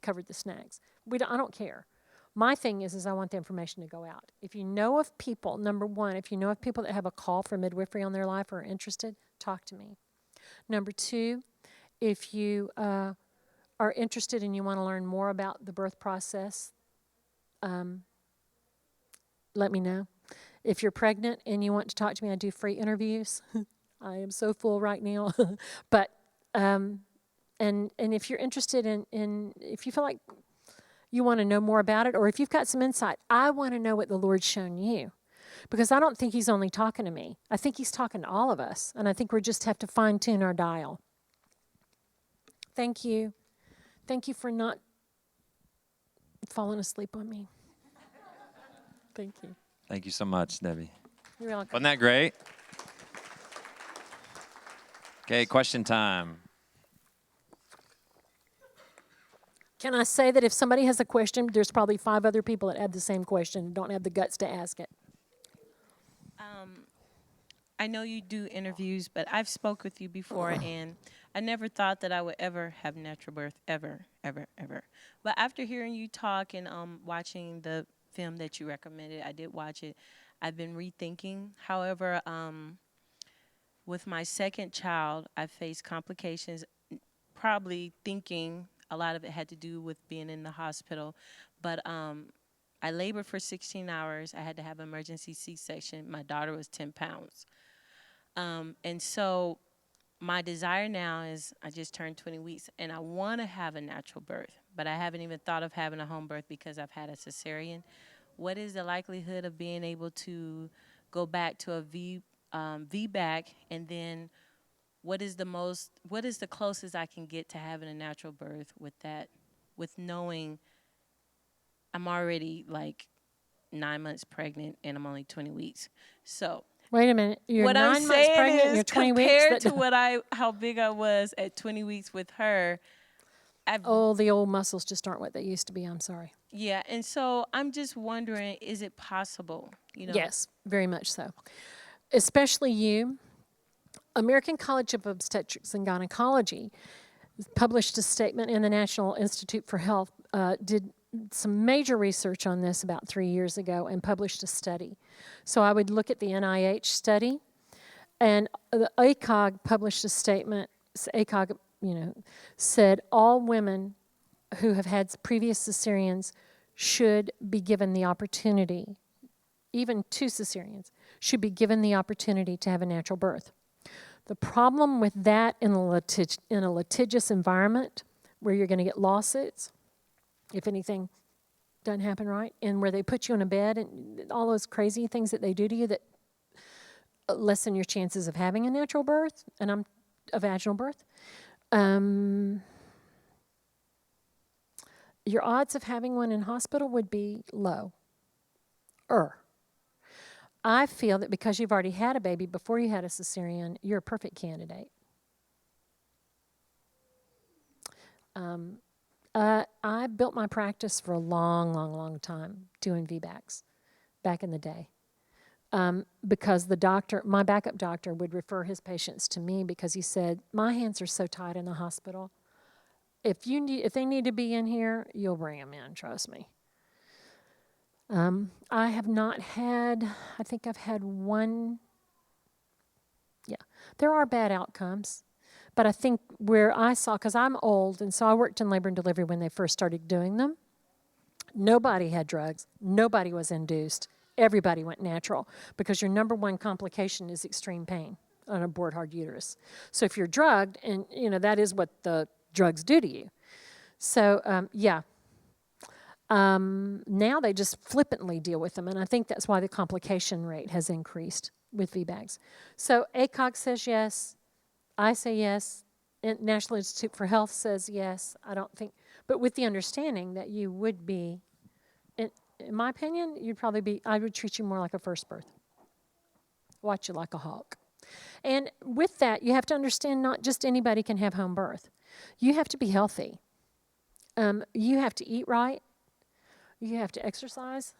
Covered the snacks. I don't care. My thing is I want the information to go out. If you know of people, number one, if you know of people that have a call for midwifery on their life or are interested, talk to me. Number two, if you are interested and you want to learn more about the birth process, let me know. If you're pregnant and you want to talk to me, I do free interviews. I am so full right now. But, and if you're interested in, if you feel like you want to know more about it, or if you've got some insight, I want to know what the Lord's shown you. Because I don't think he's only talking to me. I think he's talking to all of us. And I think we just have to fine-tune our dial. Thank you. Thank you for not falling asleep on me. Thank you. Thank you so much, Debbie. You're welcome. Wasn't that great? Okay, question time. Can I say that if somebody has a question, there's probably 5 other people that have the same question and don't have the guts to ask it? I know you do interviews, but I've spoke with you before, and I never thought that I would ever have natural birth, ever, ever, ever. But after hearing you talk and watching the film that you recommended, I did watch it. I've been rethinking. However, with my second child, I faced complications. Probably thinking a lot of it had to do with being in the hospital, but I labored for 16 hours. I had to have an emergency C-section. My daughter was 10 pounds. And so my desire now is I just turned 20 weeks and I want to have a natural birth, but I haven't even thought of having a home birth because I've had a cesarean. What is the likelihood of being able to go back to a VBAC, and then what is the closest I can get to having a natural birth with that, with knowing I'm already like 9 months pregnant and I'm only 20 weeks. So Wait a minute. You're what I'm 9 months saying pregnant and is, you're 20 weeks? compared to how big I was at 20 weeks with her, I've Oh, the old muscles just aren't what they used to be. I'm sorry. yeah, and so I'm just wondering, is it possible? Yes, very much so. Especially you. American College of Obstetrics and Gynecology published a statement, and the National Institute for Health did some major research on this about 3 years ago and published a study. So I would look at the NIH study, and the ACOG published a statement. ACOG, said all women who have had previous cesareans should be given the opportunity, even 2 cesareans, should be given the opportunity to have a natural birth. The problem with that in a litigious environment where you're going to get lawsuits if anything doesn't happen right, and where they put you in a bed and all those crazy things that they do to you that lessen your chances of having a natural birth, and a vaginal birth. Your odds of having one in hospital would be low. I feel that because you've already had a baby before you had a cesarean, you're a perfect candidate. I built my practice for a long, long, long time doing VBACs back in the day. Because my backup doctor would refer his patients to me because he said, my hands are so tight in the hospital. If they need to be in here, you'll bring them in, trust me. I have not had, I think I've had one. Yeah, there are bad outcomes. But I think where I saw, because I'm old, and so I worked in labor and delivery when they first started doing them. Nobody had drugs. Nobody was induced. Everybody went natural because your number one complication is extreme pain on a bored hard uterus. So if you're drugged, and that is what the drugs do to you. So now they just flippantly deal with them, and I think that's why the complication rate has increased with VBACs. So ACOG says yes. I say yes. National Institute for Health says yes. I don't think, but with the understanding that you would be, in my opinion, I would treat you more like a first birth. Watch you like a hawk. And with that, you have to understand not just anybody can have home birth. You have to be healthy. You have to eat right. You have to exercise.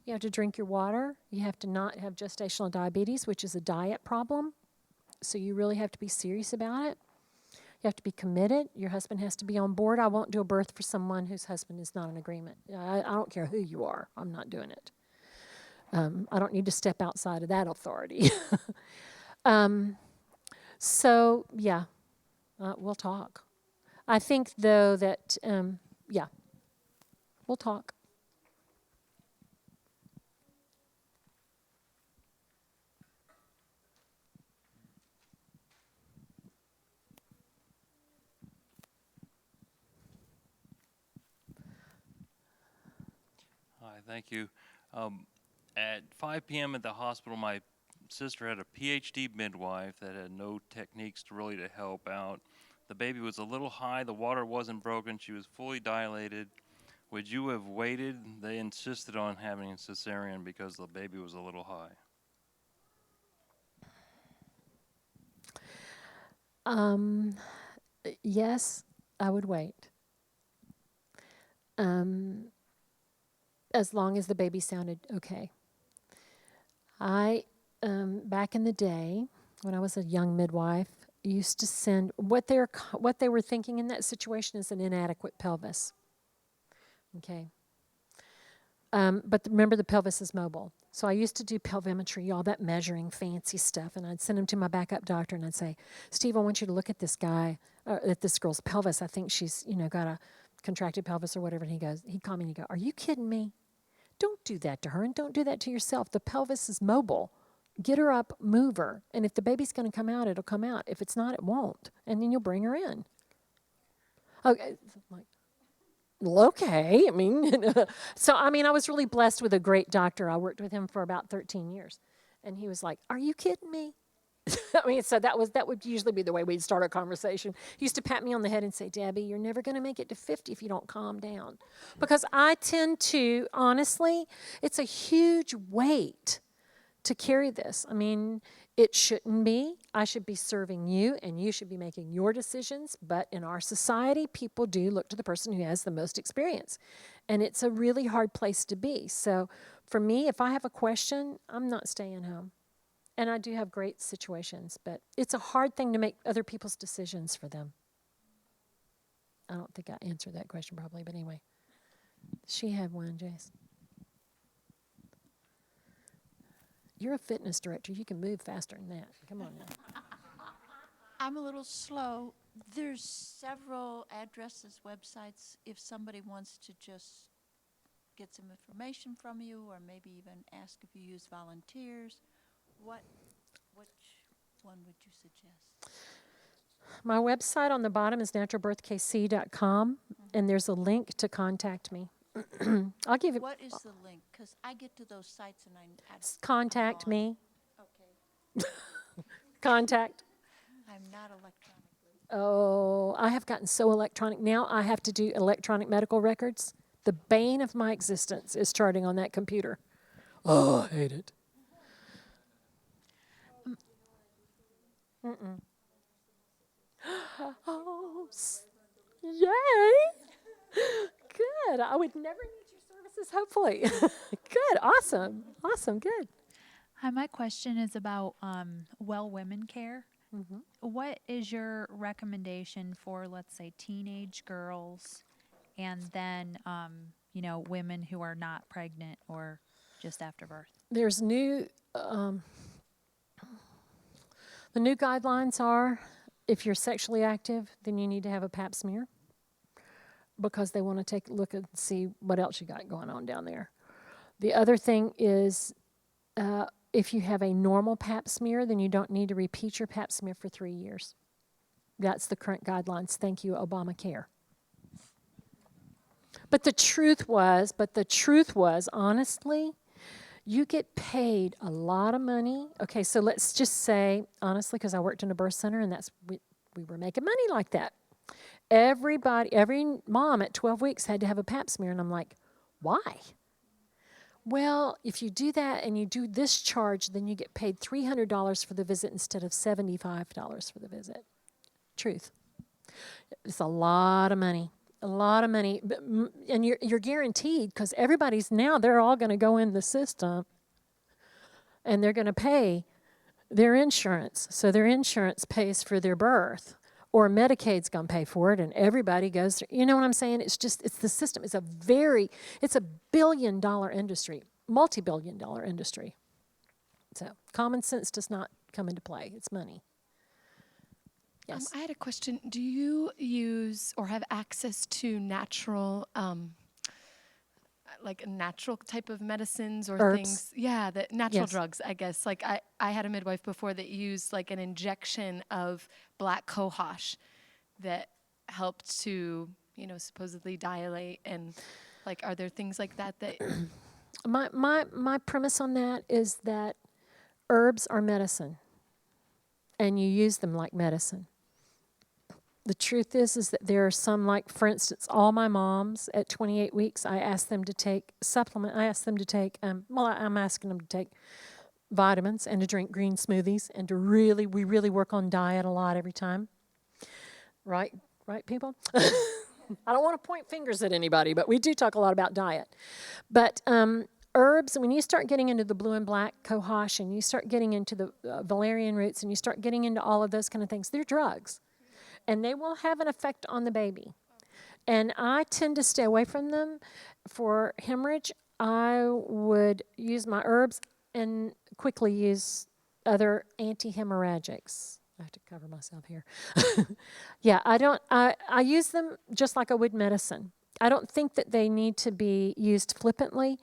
You have to drink your water. You have to not have gestational diabetes, which is a diet problem. So you really have to be serious about it. You have to be committed. Your husband has to be on board. I won't do a birth for someone whose husband is not in agreement. I don't care who you are. I'm not doing it. I don't need to step outside of that authority. So, yeah, we'll talk. I think, though, that, we'll talk. Hi, thank you. At 5 p.m. at the hospital, my sister had a PhD midwife that had no techniques to help out. The baby was a little high, the water wasn't broken, she was fully dilated. Would you have waited? They insisted on having a cesarean because the baby was a little high. Yes, I would wait. Um, as long as the baby sounded okay. I, back in the day, when I was a young midwife, used to send what they were thinking in that situation is an inadequate pelvis. Okay. But remember, the pelvis is mobile. So I used to do pelvimetry, all that measuring fancy stuff, and I'd send them to my backup doctor, and I'd say, Steve, I want you to look at this at this girl's pelvis. I think she's, got a contracted pelvis or whatever. And he'd call me and he'd go, are you kidding me? Don't do that to her, and don't do that to yourself. The pelvis is mobile. Get her up, move her, and if the baby's going to come out, it'll come out. If it's not, it won't, and then you'll bring her in. Okay, like, well, okay. I mean, I was really blessed with a great doctor. I worked with him for about 13 years, and he was like, "Are you kidding me?" So that would usually be the way we'd start a conversation. He used to pat me on the head and say, "Debbie, you're never going to make it to 50 if you don't calm down," because I tend to, honestly, it's a huge weight to carry this. I mean, it shouldn't be. I should be serving you, and you should be making your decisions. But in our society, people do look to the person who has the most experience. And it's a really hard place to be. So for me, if I have a question, I'm not staying home. And I do have great situations, but it's a hard thing to make other people's decisions for them. I don't think I answered that question probably, but anyway. She had one, Jace. You're a fitness director. You can move faster than that. Come on now. I'm a little slow. There's several addresses, websites, if somebody wants to just get some information from you or maybe even ask if you use volunteers. Which one would you suggest? My website on the bottom is naturalbirthkc.com, and there's a link to contact me. I'll give it. What is the link? Because I get to those sites and Contact I'm me. Okay. Contact. I'm not electronically. Oh, I have gotten so electronic. Now I have to do electronic medical records. The bane of my existence is charting on that computer. Oh, I hate it. Mm-mm. Oh, yay! Good. I would never need your services, hopefully. Good. Awesome. Awesome. Good. Hi, my question is about well women care. Mm-hmm. What is your recommendation for, let's say, teenage girls and then, women who are not pregnant or just after birth? There's the new guidelines are if you're sexually active, then you need to have a pap smear because they want to take a look and see what else you got going on down there. The other thing is if you have a normal pap smear, then you don't need to repeat your pap smear for 3 years. That's the current guidelines. Thank you, Obamacare. But the truth was, honestly, you get paid a lot of money. Okay, so let's just say, honestly, because I worked in a birth center and we were making money like that. Every mom at 12 weeks had to have a pap smear, and I'm like, why? Well, if you do that and you do this charge, then you get paid $300 for the visit instead of $75 for the visit. Truth. It's a lot of money. A lot of money. And you're guaranteed because they're all going to go in the system and they're going to pay their insurance. So their insurance pays for their birth. Or Medicaid's going to pay for it, and everybody goes through. You know what I'm saying? It's the system. It's a billion-dollar industry, multi-billion-dollar industry. So common sense does not come into play. It's money. Yes. I had a question. Do you use or have access to natural, like natural type of medicines or Herbs. things? Yeah, the natural Yes. drugs, I guess. Like I had a midwife before that used like an injection of black cohosh that helped to, supposedly dilate, and like, are there things like that? My premise on that is that herbs are medicine, and you use them like medicine. The truth is that there are some, like, for instance, all my moms at 28 weeks, I asked them to take supplement. I asked them to take, I'm asking them to take vitamins and to drink green smoothies and we really work on diet a lot every time. Right, people? I don't want to point fingers at anybody, but we do talk a lot about diet. But herbs, when you start getting into the blue and black cohosh, and you start getting into the valerian roots, and you start getting into all of those kind of things, they're drugs. And they will have an effect on the baby. And I tend to stay away from them. For hemorrhage, I would use my herbs and quickly use other anti-hemorrhagics. I have to cover myself here. Yeah, I use them just like I would medicine. I don't think that they need to be used flippantly.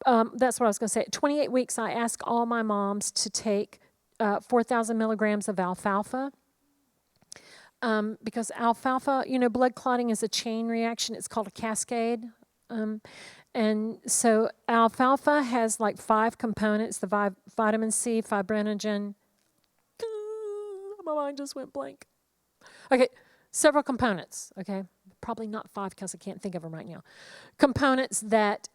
That's what I was going to say. At 28 weeks, I ask all my moms to take 4,000 milligrams of alfalfa. Because alfalfa, blood clotting is a chain reaction. It's called a cascade. And so alfalfa has like 5 components, the vitamin C, fibrinogen. My mind just went blank. Okay, several components, okay? Probably not 5 because I can't think of them right now. Components that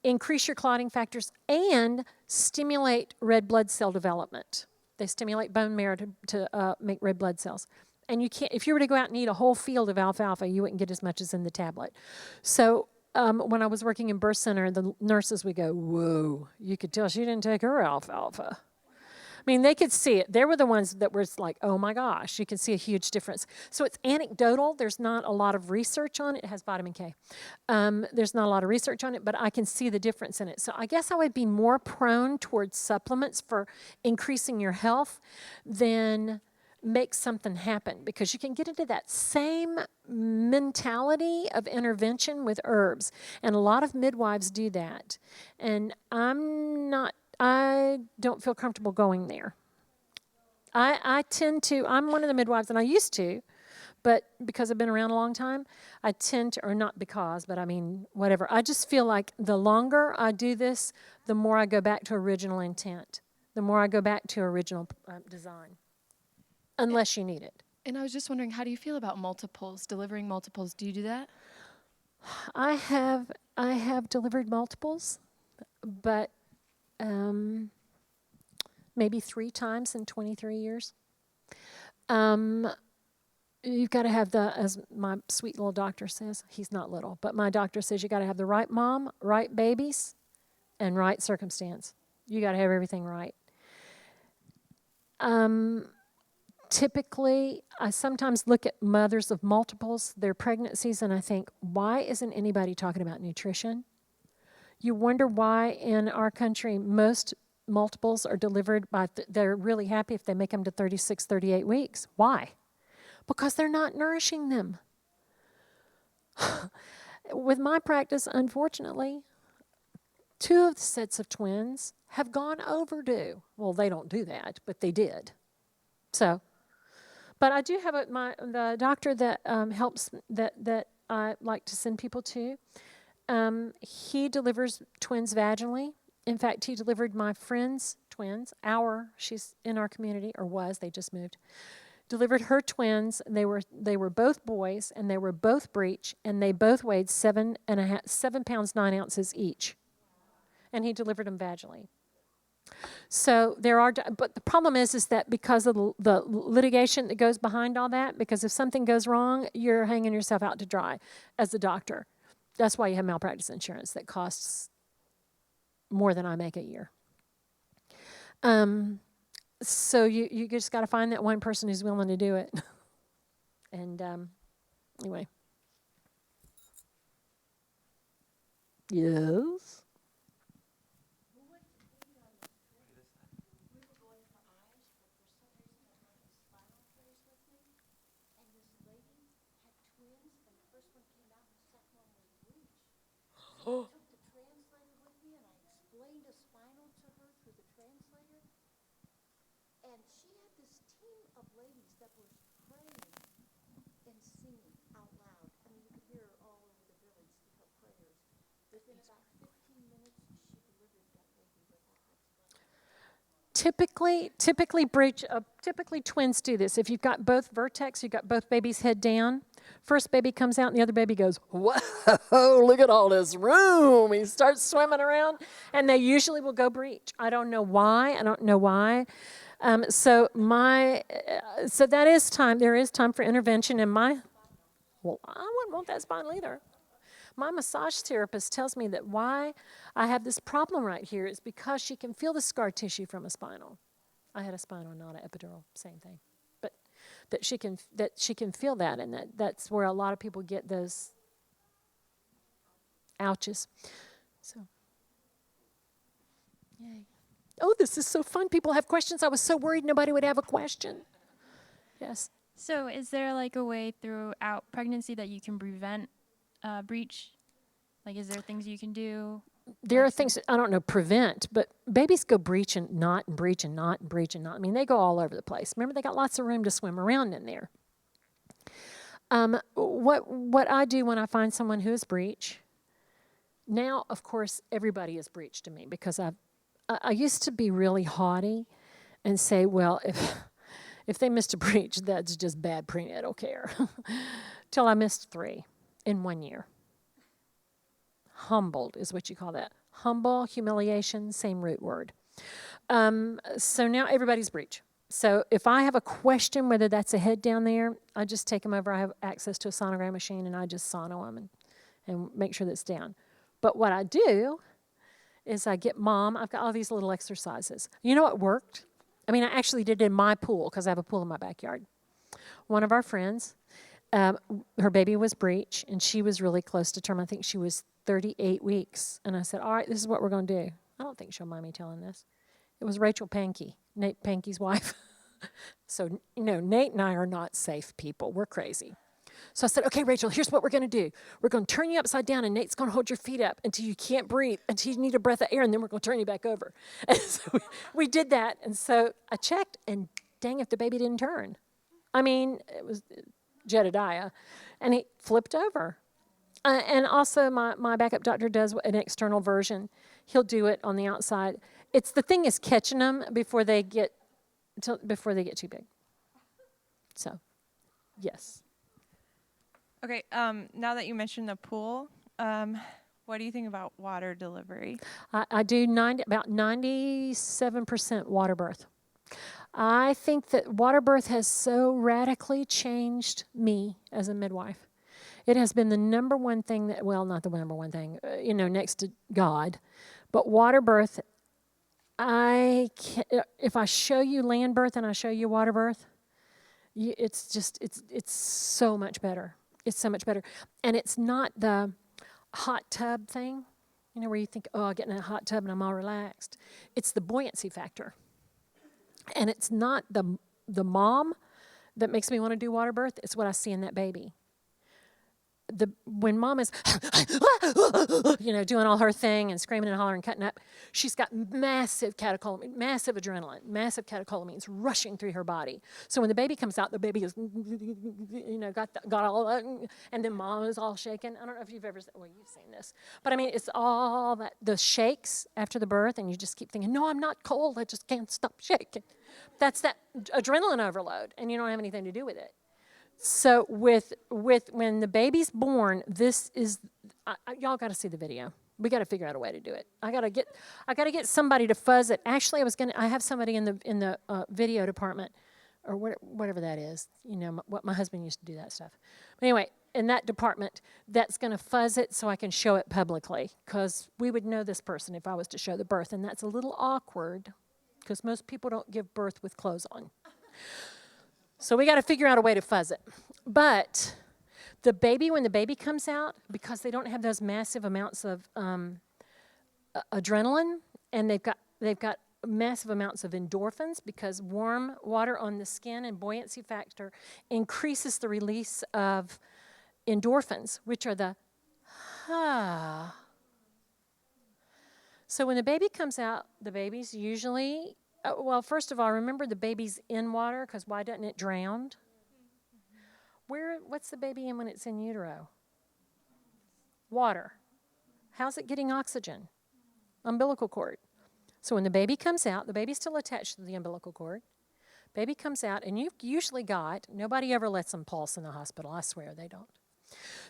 increase your clotting factors and stimulate red blood cell development. They stimulate bone marrow to make red blood cells. And you can't, if you were to go out and eat a whole field of alfalfa, you wouldn't get as much as in the tablet. So when I was working in birth center, the nurses would go, whoa, you could tell she didn't take her alfalfa. I mean, they could see it. They were the ones that were like, oh my gosh, you can see a huge difference. So it's anecdotal. There's not a lot of research on it. It has vitamin K. There's not a lot of research on it, but I can see the difference in it. So I guess I would be more prone towards supplements for increasing your health than make something happen, because you can get into that same mentality of intervention with herbs. And a lot of midwives do that. And I don't feel comfortable going there. I'm one of the midwives, and I used to, but because I've been around a long time, I tend to, or not because, but I mean, whatever. I just feel like the longer I do this, the more I go back to original intent, the more I go back to original design, unless you need it. And I was just wondering, how do you feel about multiples, delivering multiples? Do you do that? I have delivered multiples, but maybe 3 times in 23 years. You've got to have as my sweet little doctor says, he's not little, but my doctor says you got to have the right mom, right babies, and right circumstance. You got to have everything right. Typically, I sometimes look at mothers of multiples, their pregnancies, and I think, why isn't anybody talking about nutrition? You wonder why in our country most multiples are delivered they're really happy if they make them to 36, 38 weeks. Why? Because they're not nourishing them. With my practice, unfortunately, 2 of the sets of twins have gone overdue. Well, they don't do that, but they did. So, but I do have the doctor that helps, that I like to send people to. He delivers twins vaginally. In fact, he delivered my friend's twins, she's in our community, or was, they just moved. Delivered her twins. They were both boys, and they were both breech, and they both weighed 7 pounds 9 ounces each. And he delivered them vaginally. So but the problem is that because of the litigation that goes behind all that, because if something goes wrong, you're hanging yourself out to dry as a doctor. That's why you have malpractice insurance that costs more than I make a year. So you just got to find that one person who's willing to do it. And anyway. Yes. Oh. I took the translator with me, and I explained a spinal to her through the translator. And she had this team of ladies that were praying and singing out loud. I mean, you could hear her all over the village, her prayers. Within about 15 minutes, she delivered that baby without explanation. Typically twins do this. If you've got both vertex, you've got both babies head down. First baby comes out and the other baby goes, whoa, look at all this room. He starts swimming around, and they usually will go breech. I don't know why. So that is time. There is time for intervention. And well, I wouldn't want that spinal either. My massage therapist tells me that why I have this problem right here is because she can feel the scar tissue from a spinal. I had a spinal, not an epidural, same thing. But that she can feel that, and that's where a lot of people get those ouches. So, yay. Oh, this is so fun. People have questions. I was so worried nobody would have a question. Yes. So, is there like a way throughout pregnancy that you can prevent breach? Like, is there things you can do? There are things that, I don't know, prevent, but babies go breach and not and breach and not and breach and not. I mean, they go all over the place. Remember, they got lots of room to swim around in there. What I do when I find someone who is breach, now, of course, everybody is breach to me because I used to be really haughty and say, well, if they missed a breach, that's just bad prenatal care. Till I missed 3 in 1 year. Humbled is what you call that. Humble, humiliation, same root word. So now everybody's breech. So if I have a question, whether that's a head down there, I just take them over. I have access to a sonogram machine, and I just sono them and make sure that's down. But what I do is I get mom. I've got all these little exercises. You know what worked? I mean, I actually did it in my pool because I have a pool in my backyard. One of our friends, her baby was breech, and she was really close to term. I think she was 38 weeks. And I said, all right, this is what we're going to do. I don't think she'll mind me telling this. It was Rachel Pankey, Nate Pankey's wife. So, Nate and I are not safe people. We're crazy. So I said, okay, Rachel, here's what we're going to do. We're going to turn you upside down, and Nate's going to hold your feet up until you can't breathe, until you need a breath of air, and then we're going to turn you back over. And so we did that. And so I checked, and dang if the baby didn't turn. I mean, it was Jedediah, and he flipped over. And also, my backup doctor does an external version. He'll do it on the outside. The thing is catching them before they get too big. So, yes. Okay. Now that you mentioned the pool, what do you think about water delivery? I do about 97% water birth. I think that water birth has so radically changed me as a midwife. It has been the number one thing that, well, not the number one thing, next to God, but water birth. If I show you land birth and I show you water birth, it's so much better. It's so much better. And it's not the hot tub thing, where you think, oh, I'll get in a hot tub and I'm all relaxed. It's the buoyancy factor. And it's not the mom that makes me want to do water birth. It's what I see in that baby. When mom is, doing all her thing and screaming and hollering, cutting up, she's got massive catecholamine, massive adrenaline, massive catecholamines rushing through her body. So when the baby comes out, the baby is, got all that, and then mom is all shaking. I don't know if you've ever, you've seen this. But I mean, it's all that, the shakes after the birth, and you just keep thinking, no, I'm not cold, I just can't stop shaking. That's that adrenaline overload, and you don't have anything to do with it. So with when the baby's born, this is y'all got to see the video. We got to figure out a way to do it. I got to get somebody to fuzz it. Actually, I have somebody in the video department, or whatever that is. What my husband used to do that stuff. But anyway, in that department, that's going to fuzz it so I can show it publicly, because we would know this person if I was to show the birth, and that's a little awkward because most people don't give birth with clothes on. So we got to figure out a way to fuzz it. But the baby, when the baby comes out, because they don't have those massive amounts of adrenaline, and they've got massive amounts of endorphins, because warm water on the skin and buoyancy factor increases the release of endorphins, which are the So when the baby comes out, the baby's usually, first of all, remember the baby's in water, because why doesn't it drown? What's the baby in when it's in utero? Water. How's it getting oxygen? Umbilical cord. So when the baby comes out, the baby's still attached to the umbilical cord. Baby comes out, and you've usually nobody ever lets them pulse in the hospital. I swear they don't.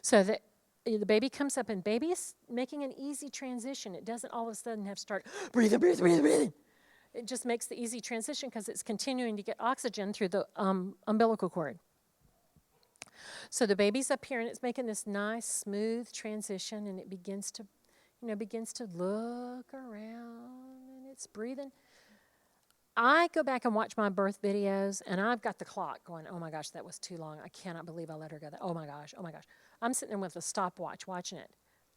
So the baby comes up, and baby is making an easy transition. It doesn't all of a sudden have to start breathing. It just makes the easy transition because it's continuing to get oxygen through the umbilical cord. So the baby's up here and it's making this nice, smooth transition, and it begins to, begins to look around, and it's breathing. I go back and watch my birth videos, and I've got the clock going, oh my gosh, that was too long. I cannot believe I let her go. Oh my gosh, oh my gosh. I'm sitting there with a stopwatch watching it,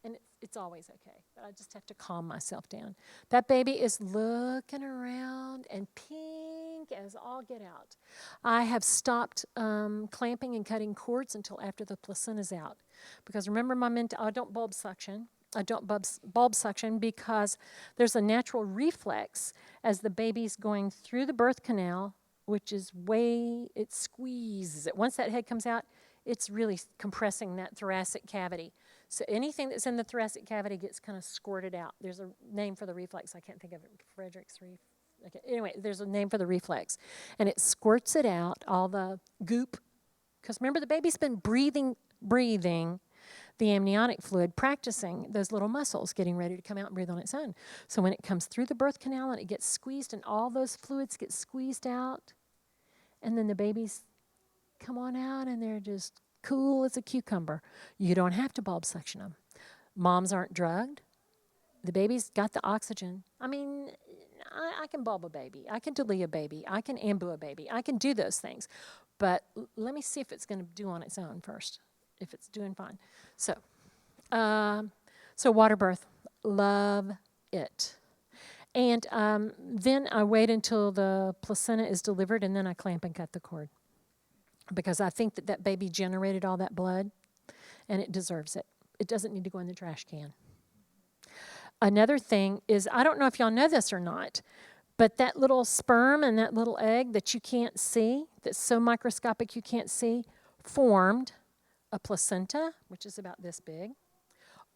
and it's always okay, but I just have to calm myself down. That baby is looking around and pink as all get out. I have stopped clamping and cutting cords until after the placenta's out, because remember I don't bulb suction. I don't bulb suction because there's a natural reflex as the baby's going through the birth canal, which is it squeezes it. Once that head comes out, it's really compressing that thoracic cavity. So anything that's in the thoracic cavity gets kind of squirted out. There's a name for the reflex. I can't think of it. Frederick's reflex. Okay. Anyway, there's a name for the reflex. And it squirts it out, all the goop. Because remember, the baby's been breathing the amniotic fluid, practicing those little muscles, getting ready to come out and breathe on its own. So when it comes through the birth canal and it gets squeezed and all those fluids get squeezed out, and then the babies come on out and they're just cool as a cucumber. You don't have to bulb suction them. Moms aren't drugged. The baby's got the oxygen. I mean, I can bulb a baby. I can delete a baby. I can ambu a baby. I can do those things. But let me see if it's going to do on its own first, if it's doing fine. So water birth, love it. And then I wait until the placenta is delivered, and then I clamp and cut the cord. Because I think that baby generated all that blood, and it deserves it. It doesn't need to go in the trash can. Another thing is, I don't know if y'all know this or not, but that little sperm and that little egg that you can't see, that's so microscopic you can't see, formed a placenta, which is about this big,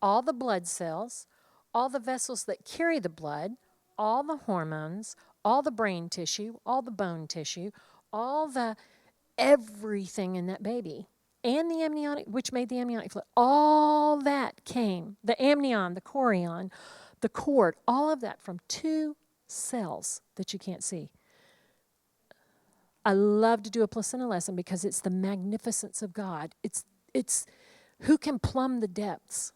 all the blood cells, all the vessels that carry the blood, all the hormones, all the brain tissue, all the bone tissue, everything in that baby, and the amniotic, which made the amniotic fluid, all that came, the amnion, the chorion, the cord, all of that from 2 cells that you can't see. I love to do a placenta lesson because it's the magnificence of God. It's who can plumb the depths?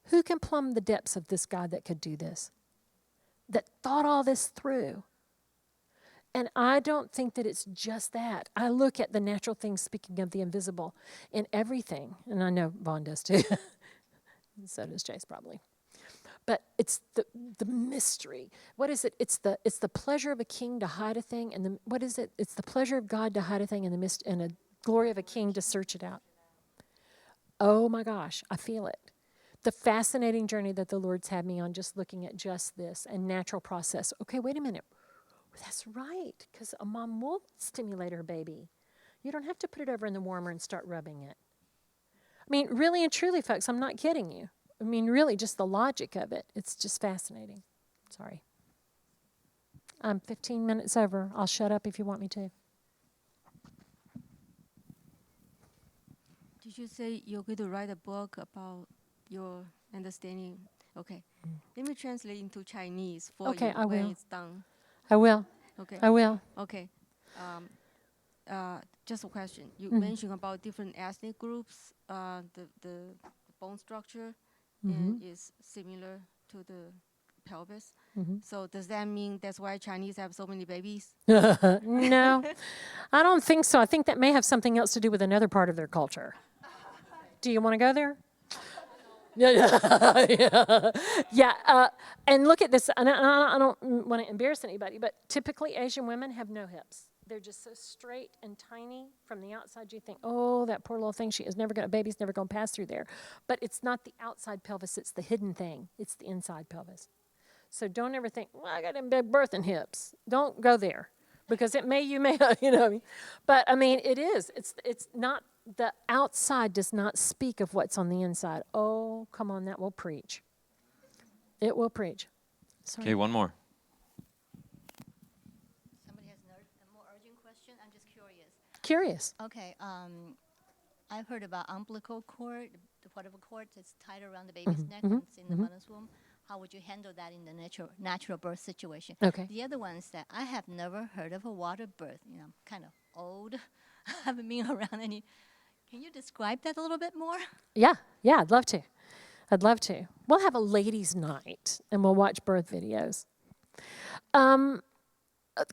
Who can plumb the depths of this God that could do this? That thought all this through. And I don't think that it's just that. I look at the natural things, speaking of the invisible, in everything. And I know Vaughn does too. So does Chase probably. But it's the mystery. What is it? It's the pleasure of a king to hide a thing. And what is it? It's the pleasure of God to hide a thing, and the glory of a king to search it out. Oh my gosh, I feel it. The fascinating journey that the Lord's had me on, just looking at just this and natural process. Okay, wait a minute. That's right, because a mom will stimulate her baby. You don't have to put it over in the warmer and start rubbing it. I mean, really and truly, folks, I'm not kidding you. I mean, really, just the logic of it. It's just fascinating. Sorry. I'm 15 minutes over. I'll shut up if you want me to. Did you say you're going to write a book about your understanding? Okay. Let me translate into Chinese for you I when will. it's done. I will. Okay. I will. Okay. Just a question. You mentioned about different ethnic groups. The bone structure is similar to the pelvis. So does that mean that's why Chinese have so many babies? No, I don't think so. I think that may have something else to do with another part of their culture. Do you want to go there? Yeah. And look at this. And I don't want to embarrass anybody, but typically Asian women have no hips. They're just so straight and tiny from the outside. You think, oh, that poor little thing. Baby's never going to pass through there. But it's not the outside pelvis. It's the hidden thing. It's the inside pelvis. So don't ever think, well, I got them big birthing hips. Don't go there, because you may, But I mean, it is. It's not. The outside does not speak of what's on the inside. Oh, come on, that will preach. It will preach. Sorry. Okay, one more. Somebody has a more urgent question. I'm just curious. Curious. Okay. I've heard about umbilical cord, whatever cord that's tied around the baby's neck when it's in the mother's womb. how would you handle that in the natural birth situation? Okay. The other one is that I have never heard of a water birth. You know, I'm kind of old. I haven't been around any. Can you describe that a little bit more? Yeah, I'd love to. We'll have a ladies' night, and we'll watch birth videos.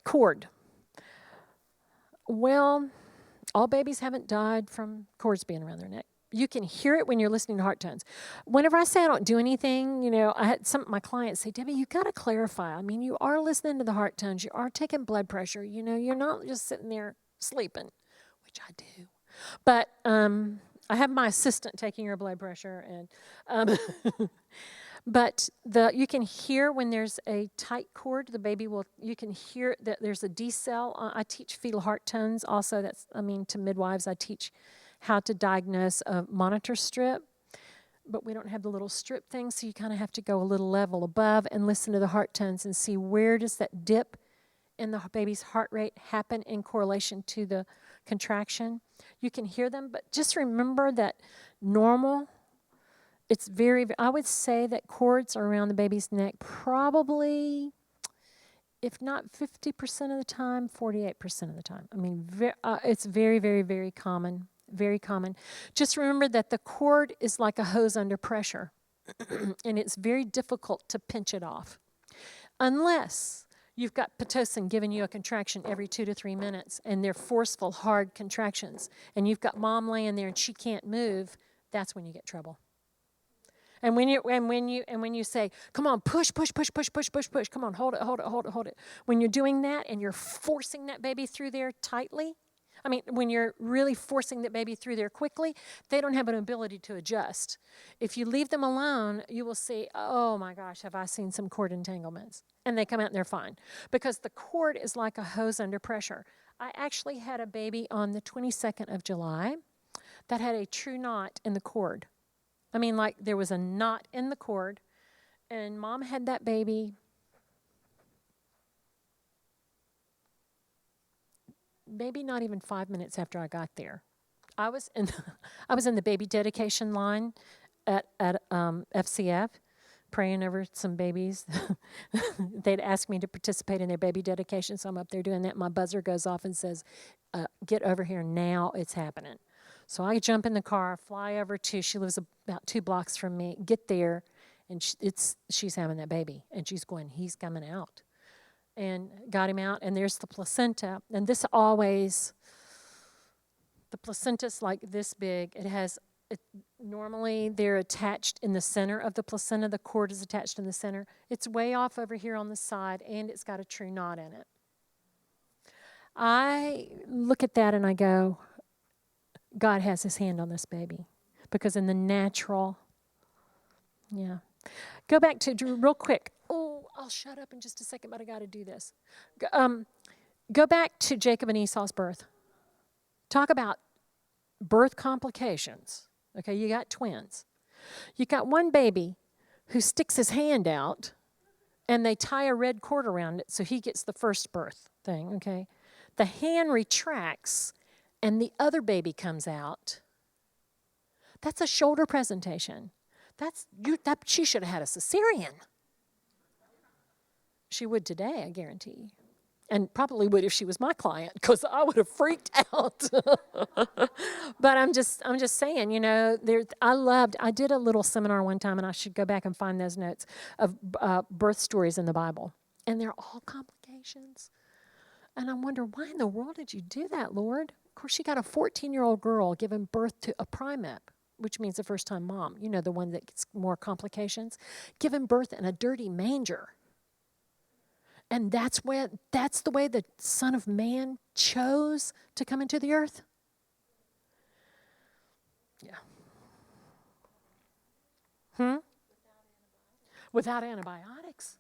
Cord. Well, all babies haven't died from cords being around their neck. You can hear it when you're listening to heart tones. Whenever I say I don't do anything, you know, I had some of my clients say, Debbie, you got to clarify. I mean, you are listening to the heart tones. You are taking blood pressure. You know, you're not just sitting there sleeping, which I do. But I have my assistant taking your blood pressure, and but you can hear when there's a tight cord. The baby will. You can hear that there's a decel. I teach fetal heart tones. Also, to midwives, I teach how to diagnose a monitor strip. But we don't have the little strip thing, so you kind of have to go a little level above and listen to the heart tones and see where does that dip in the baby's heart rate happen in correlation to the contraction. You can hear them, but just remember that normal, it's I would say that cords are around the baby's neck probably, if not 50% of the time, 48% of the time. I mean, it's very, very, very common, very common. Just remember that the cord is like a hose under pressure, and it's very difficult to pinch it off. Unless you've got Pitocin giving you a contraction every 2 to 3 minutes, and they're forceful, hard contractions, and you've got mom laying there and she can't move, that's when you get trouble. And when you say, come on, push, come on, hold it. When you're doing that and you're forcing that baby through there tightly, when you're really forcing that baby through there quickly, they don't have an ability to adjust. If you leave them alone, you will see, oh my gosh, have I seen some cord entanglements? And they come out and they're fine. Because the cord is like a hose under pressure. I actually had a baby on the 22nd of July that had a true knot in the cord. Like there was a knot in the cord, and mom had that baby maybe not even 5 minutes after I got there. I was in the baby dedication line at FCF, praying over some babies. They'd asked me to participate in their baby dedication, so I'm up there doing that. My buzzer goes off and says, get over here now, it's happening. So I jump in the car, fly over to, she lives about 2 blocks from me, get there, and she's having that baby. And she's going, he's coming out. And got him out, and there's the placenta. And the placenta's like this big. Normally they're attached in the center of the placenta. The cord is attached in the center. It's way off over here on the side, and it's got a true knot in it. I look at that and I go, God has his hand on this baby. Because in the natural, yeah. Go back to Drew real quick. Oh, I'll shut up in just a second, but I got to do this. Go back to Jacob and Esau's birth. Talk about birth complications. Okay, you got twins. You got one baby who sticks his hand out, and they tie a red cord around it so he gets the first birth thing, okay? The hand retracts, and the other baby comes out. That's a shoulder presentation. She should have had a cesarean. She would today, I guarantee. And probably would if she was my client, because I would have freaked out. But I'm just saying, I did a little seminar one time, and I should go back and find those notes of birth stories in the Bible. And they're all complications. And I wonder, why in the world did you do that, Lord? Of course, you got a 14-year-old girl giving birth to a primip, which means a first-time mom. You know, the one that gets more complications. Giving birth in a dirty manger. And that's the way the Son of Man chose to come into the earth? Yeah. Without antibiotics.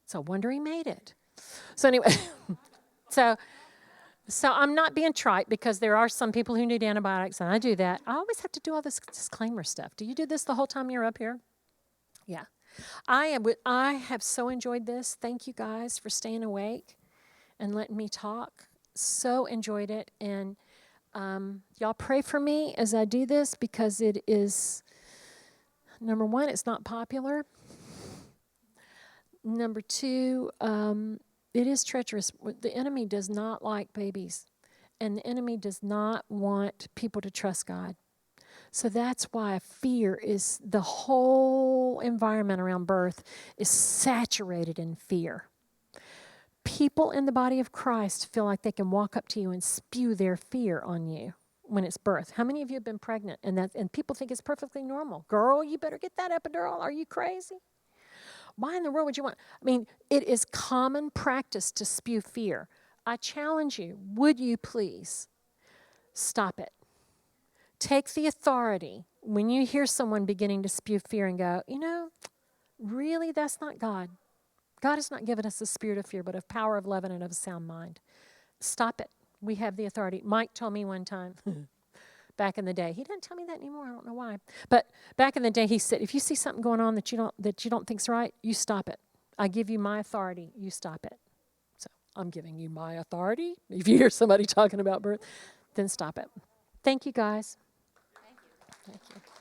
It's a wonder he made it. So anyway, so I'm not being trite, because there are some people who need antibiotics, and I do that. I always have to do all this disclaimer stuff. Do you do this the whole time you're up here? Yeah. I have so enjoyed this. Thank you guys for staying awake and letting me talk. So enjoyed it. And y'all pray for me as I do this, because it is, number one, it's not popular. Number two, it is treacherous. The enemy does not like babies, and the enemy does not want people to trust God. So that's why fear is, the whole environment around birth is saturated in fear. People in the body of Christ feel like they can walk up to you and spew their fear on you when it's birth. How many of you have been pregnant and people think it's perfectly normal? Girl, you better get that epidural. Are you crazy? Why in the world would you want? I mean, it is common practice to spew fear. I challenge you, would you please stop it? Take the authority when you hear someone beginning to spew fear and go, really, that's not God. God has not given us a spirit of fear, but of power, of love, and of a sound mind. Stop it. We have the authority. Mike told me one time, back in the day, he doesn't tell me that anymore. I don't know why. But back in the day, he said, if you see something going on that you don't think's right, you stop it. I give you my authority. You stop it. So I'm giving you my authority. If you hear somebody talking about birth, then stop it. Thank you, guys. Thank you.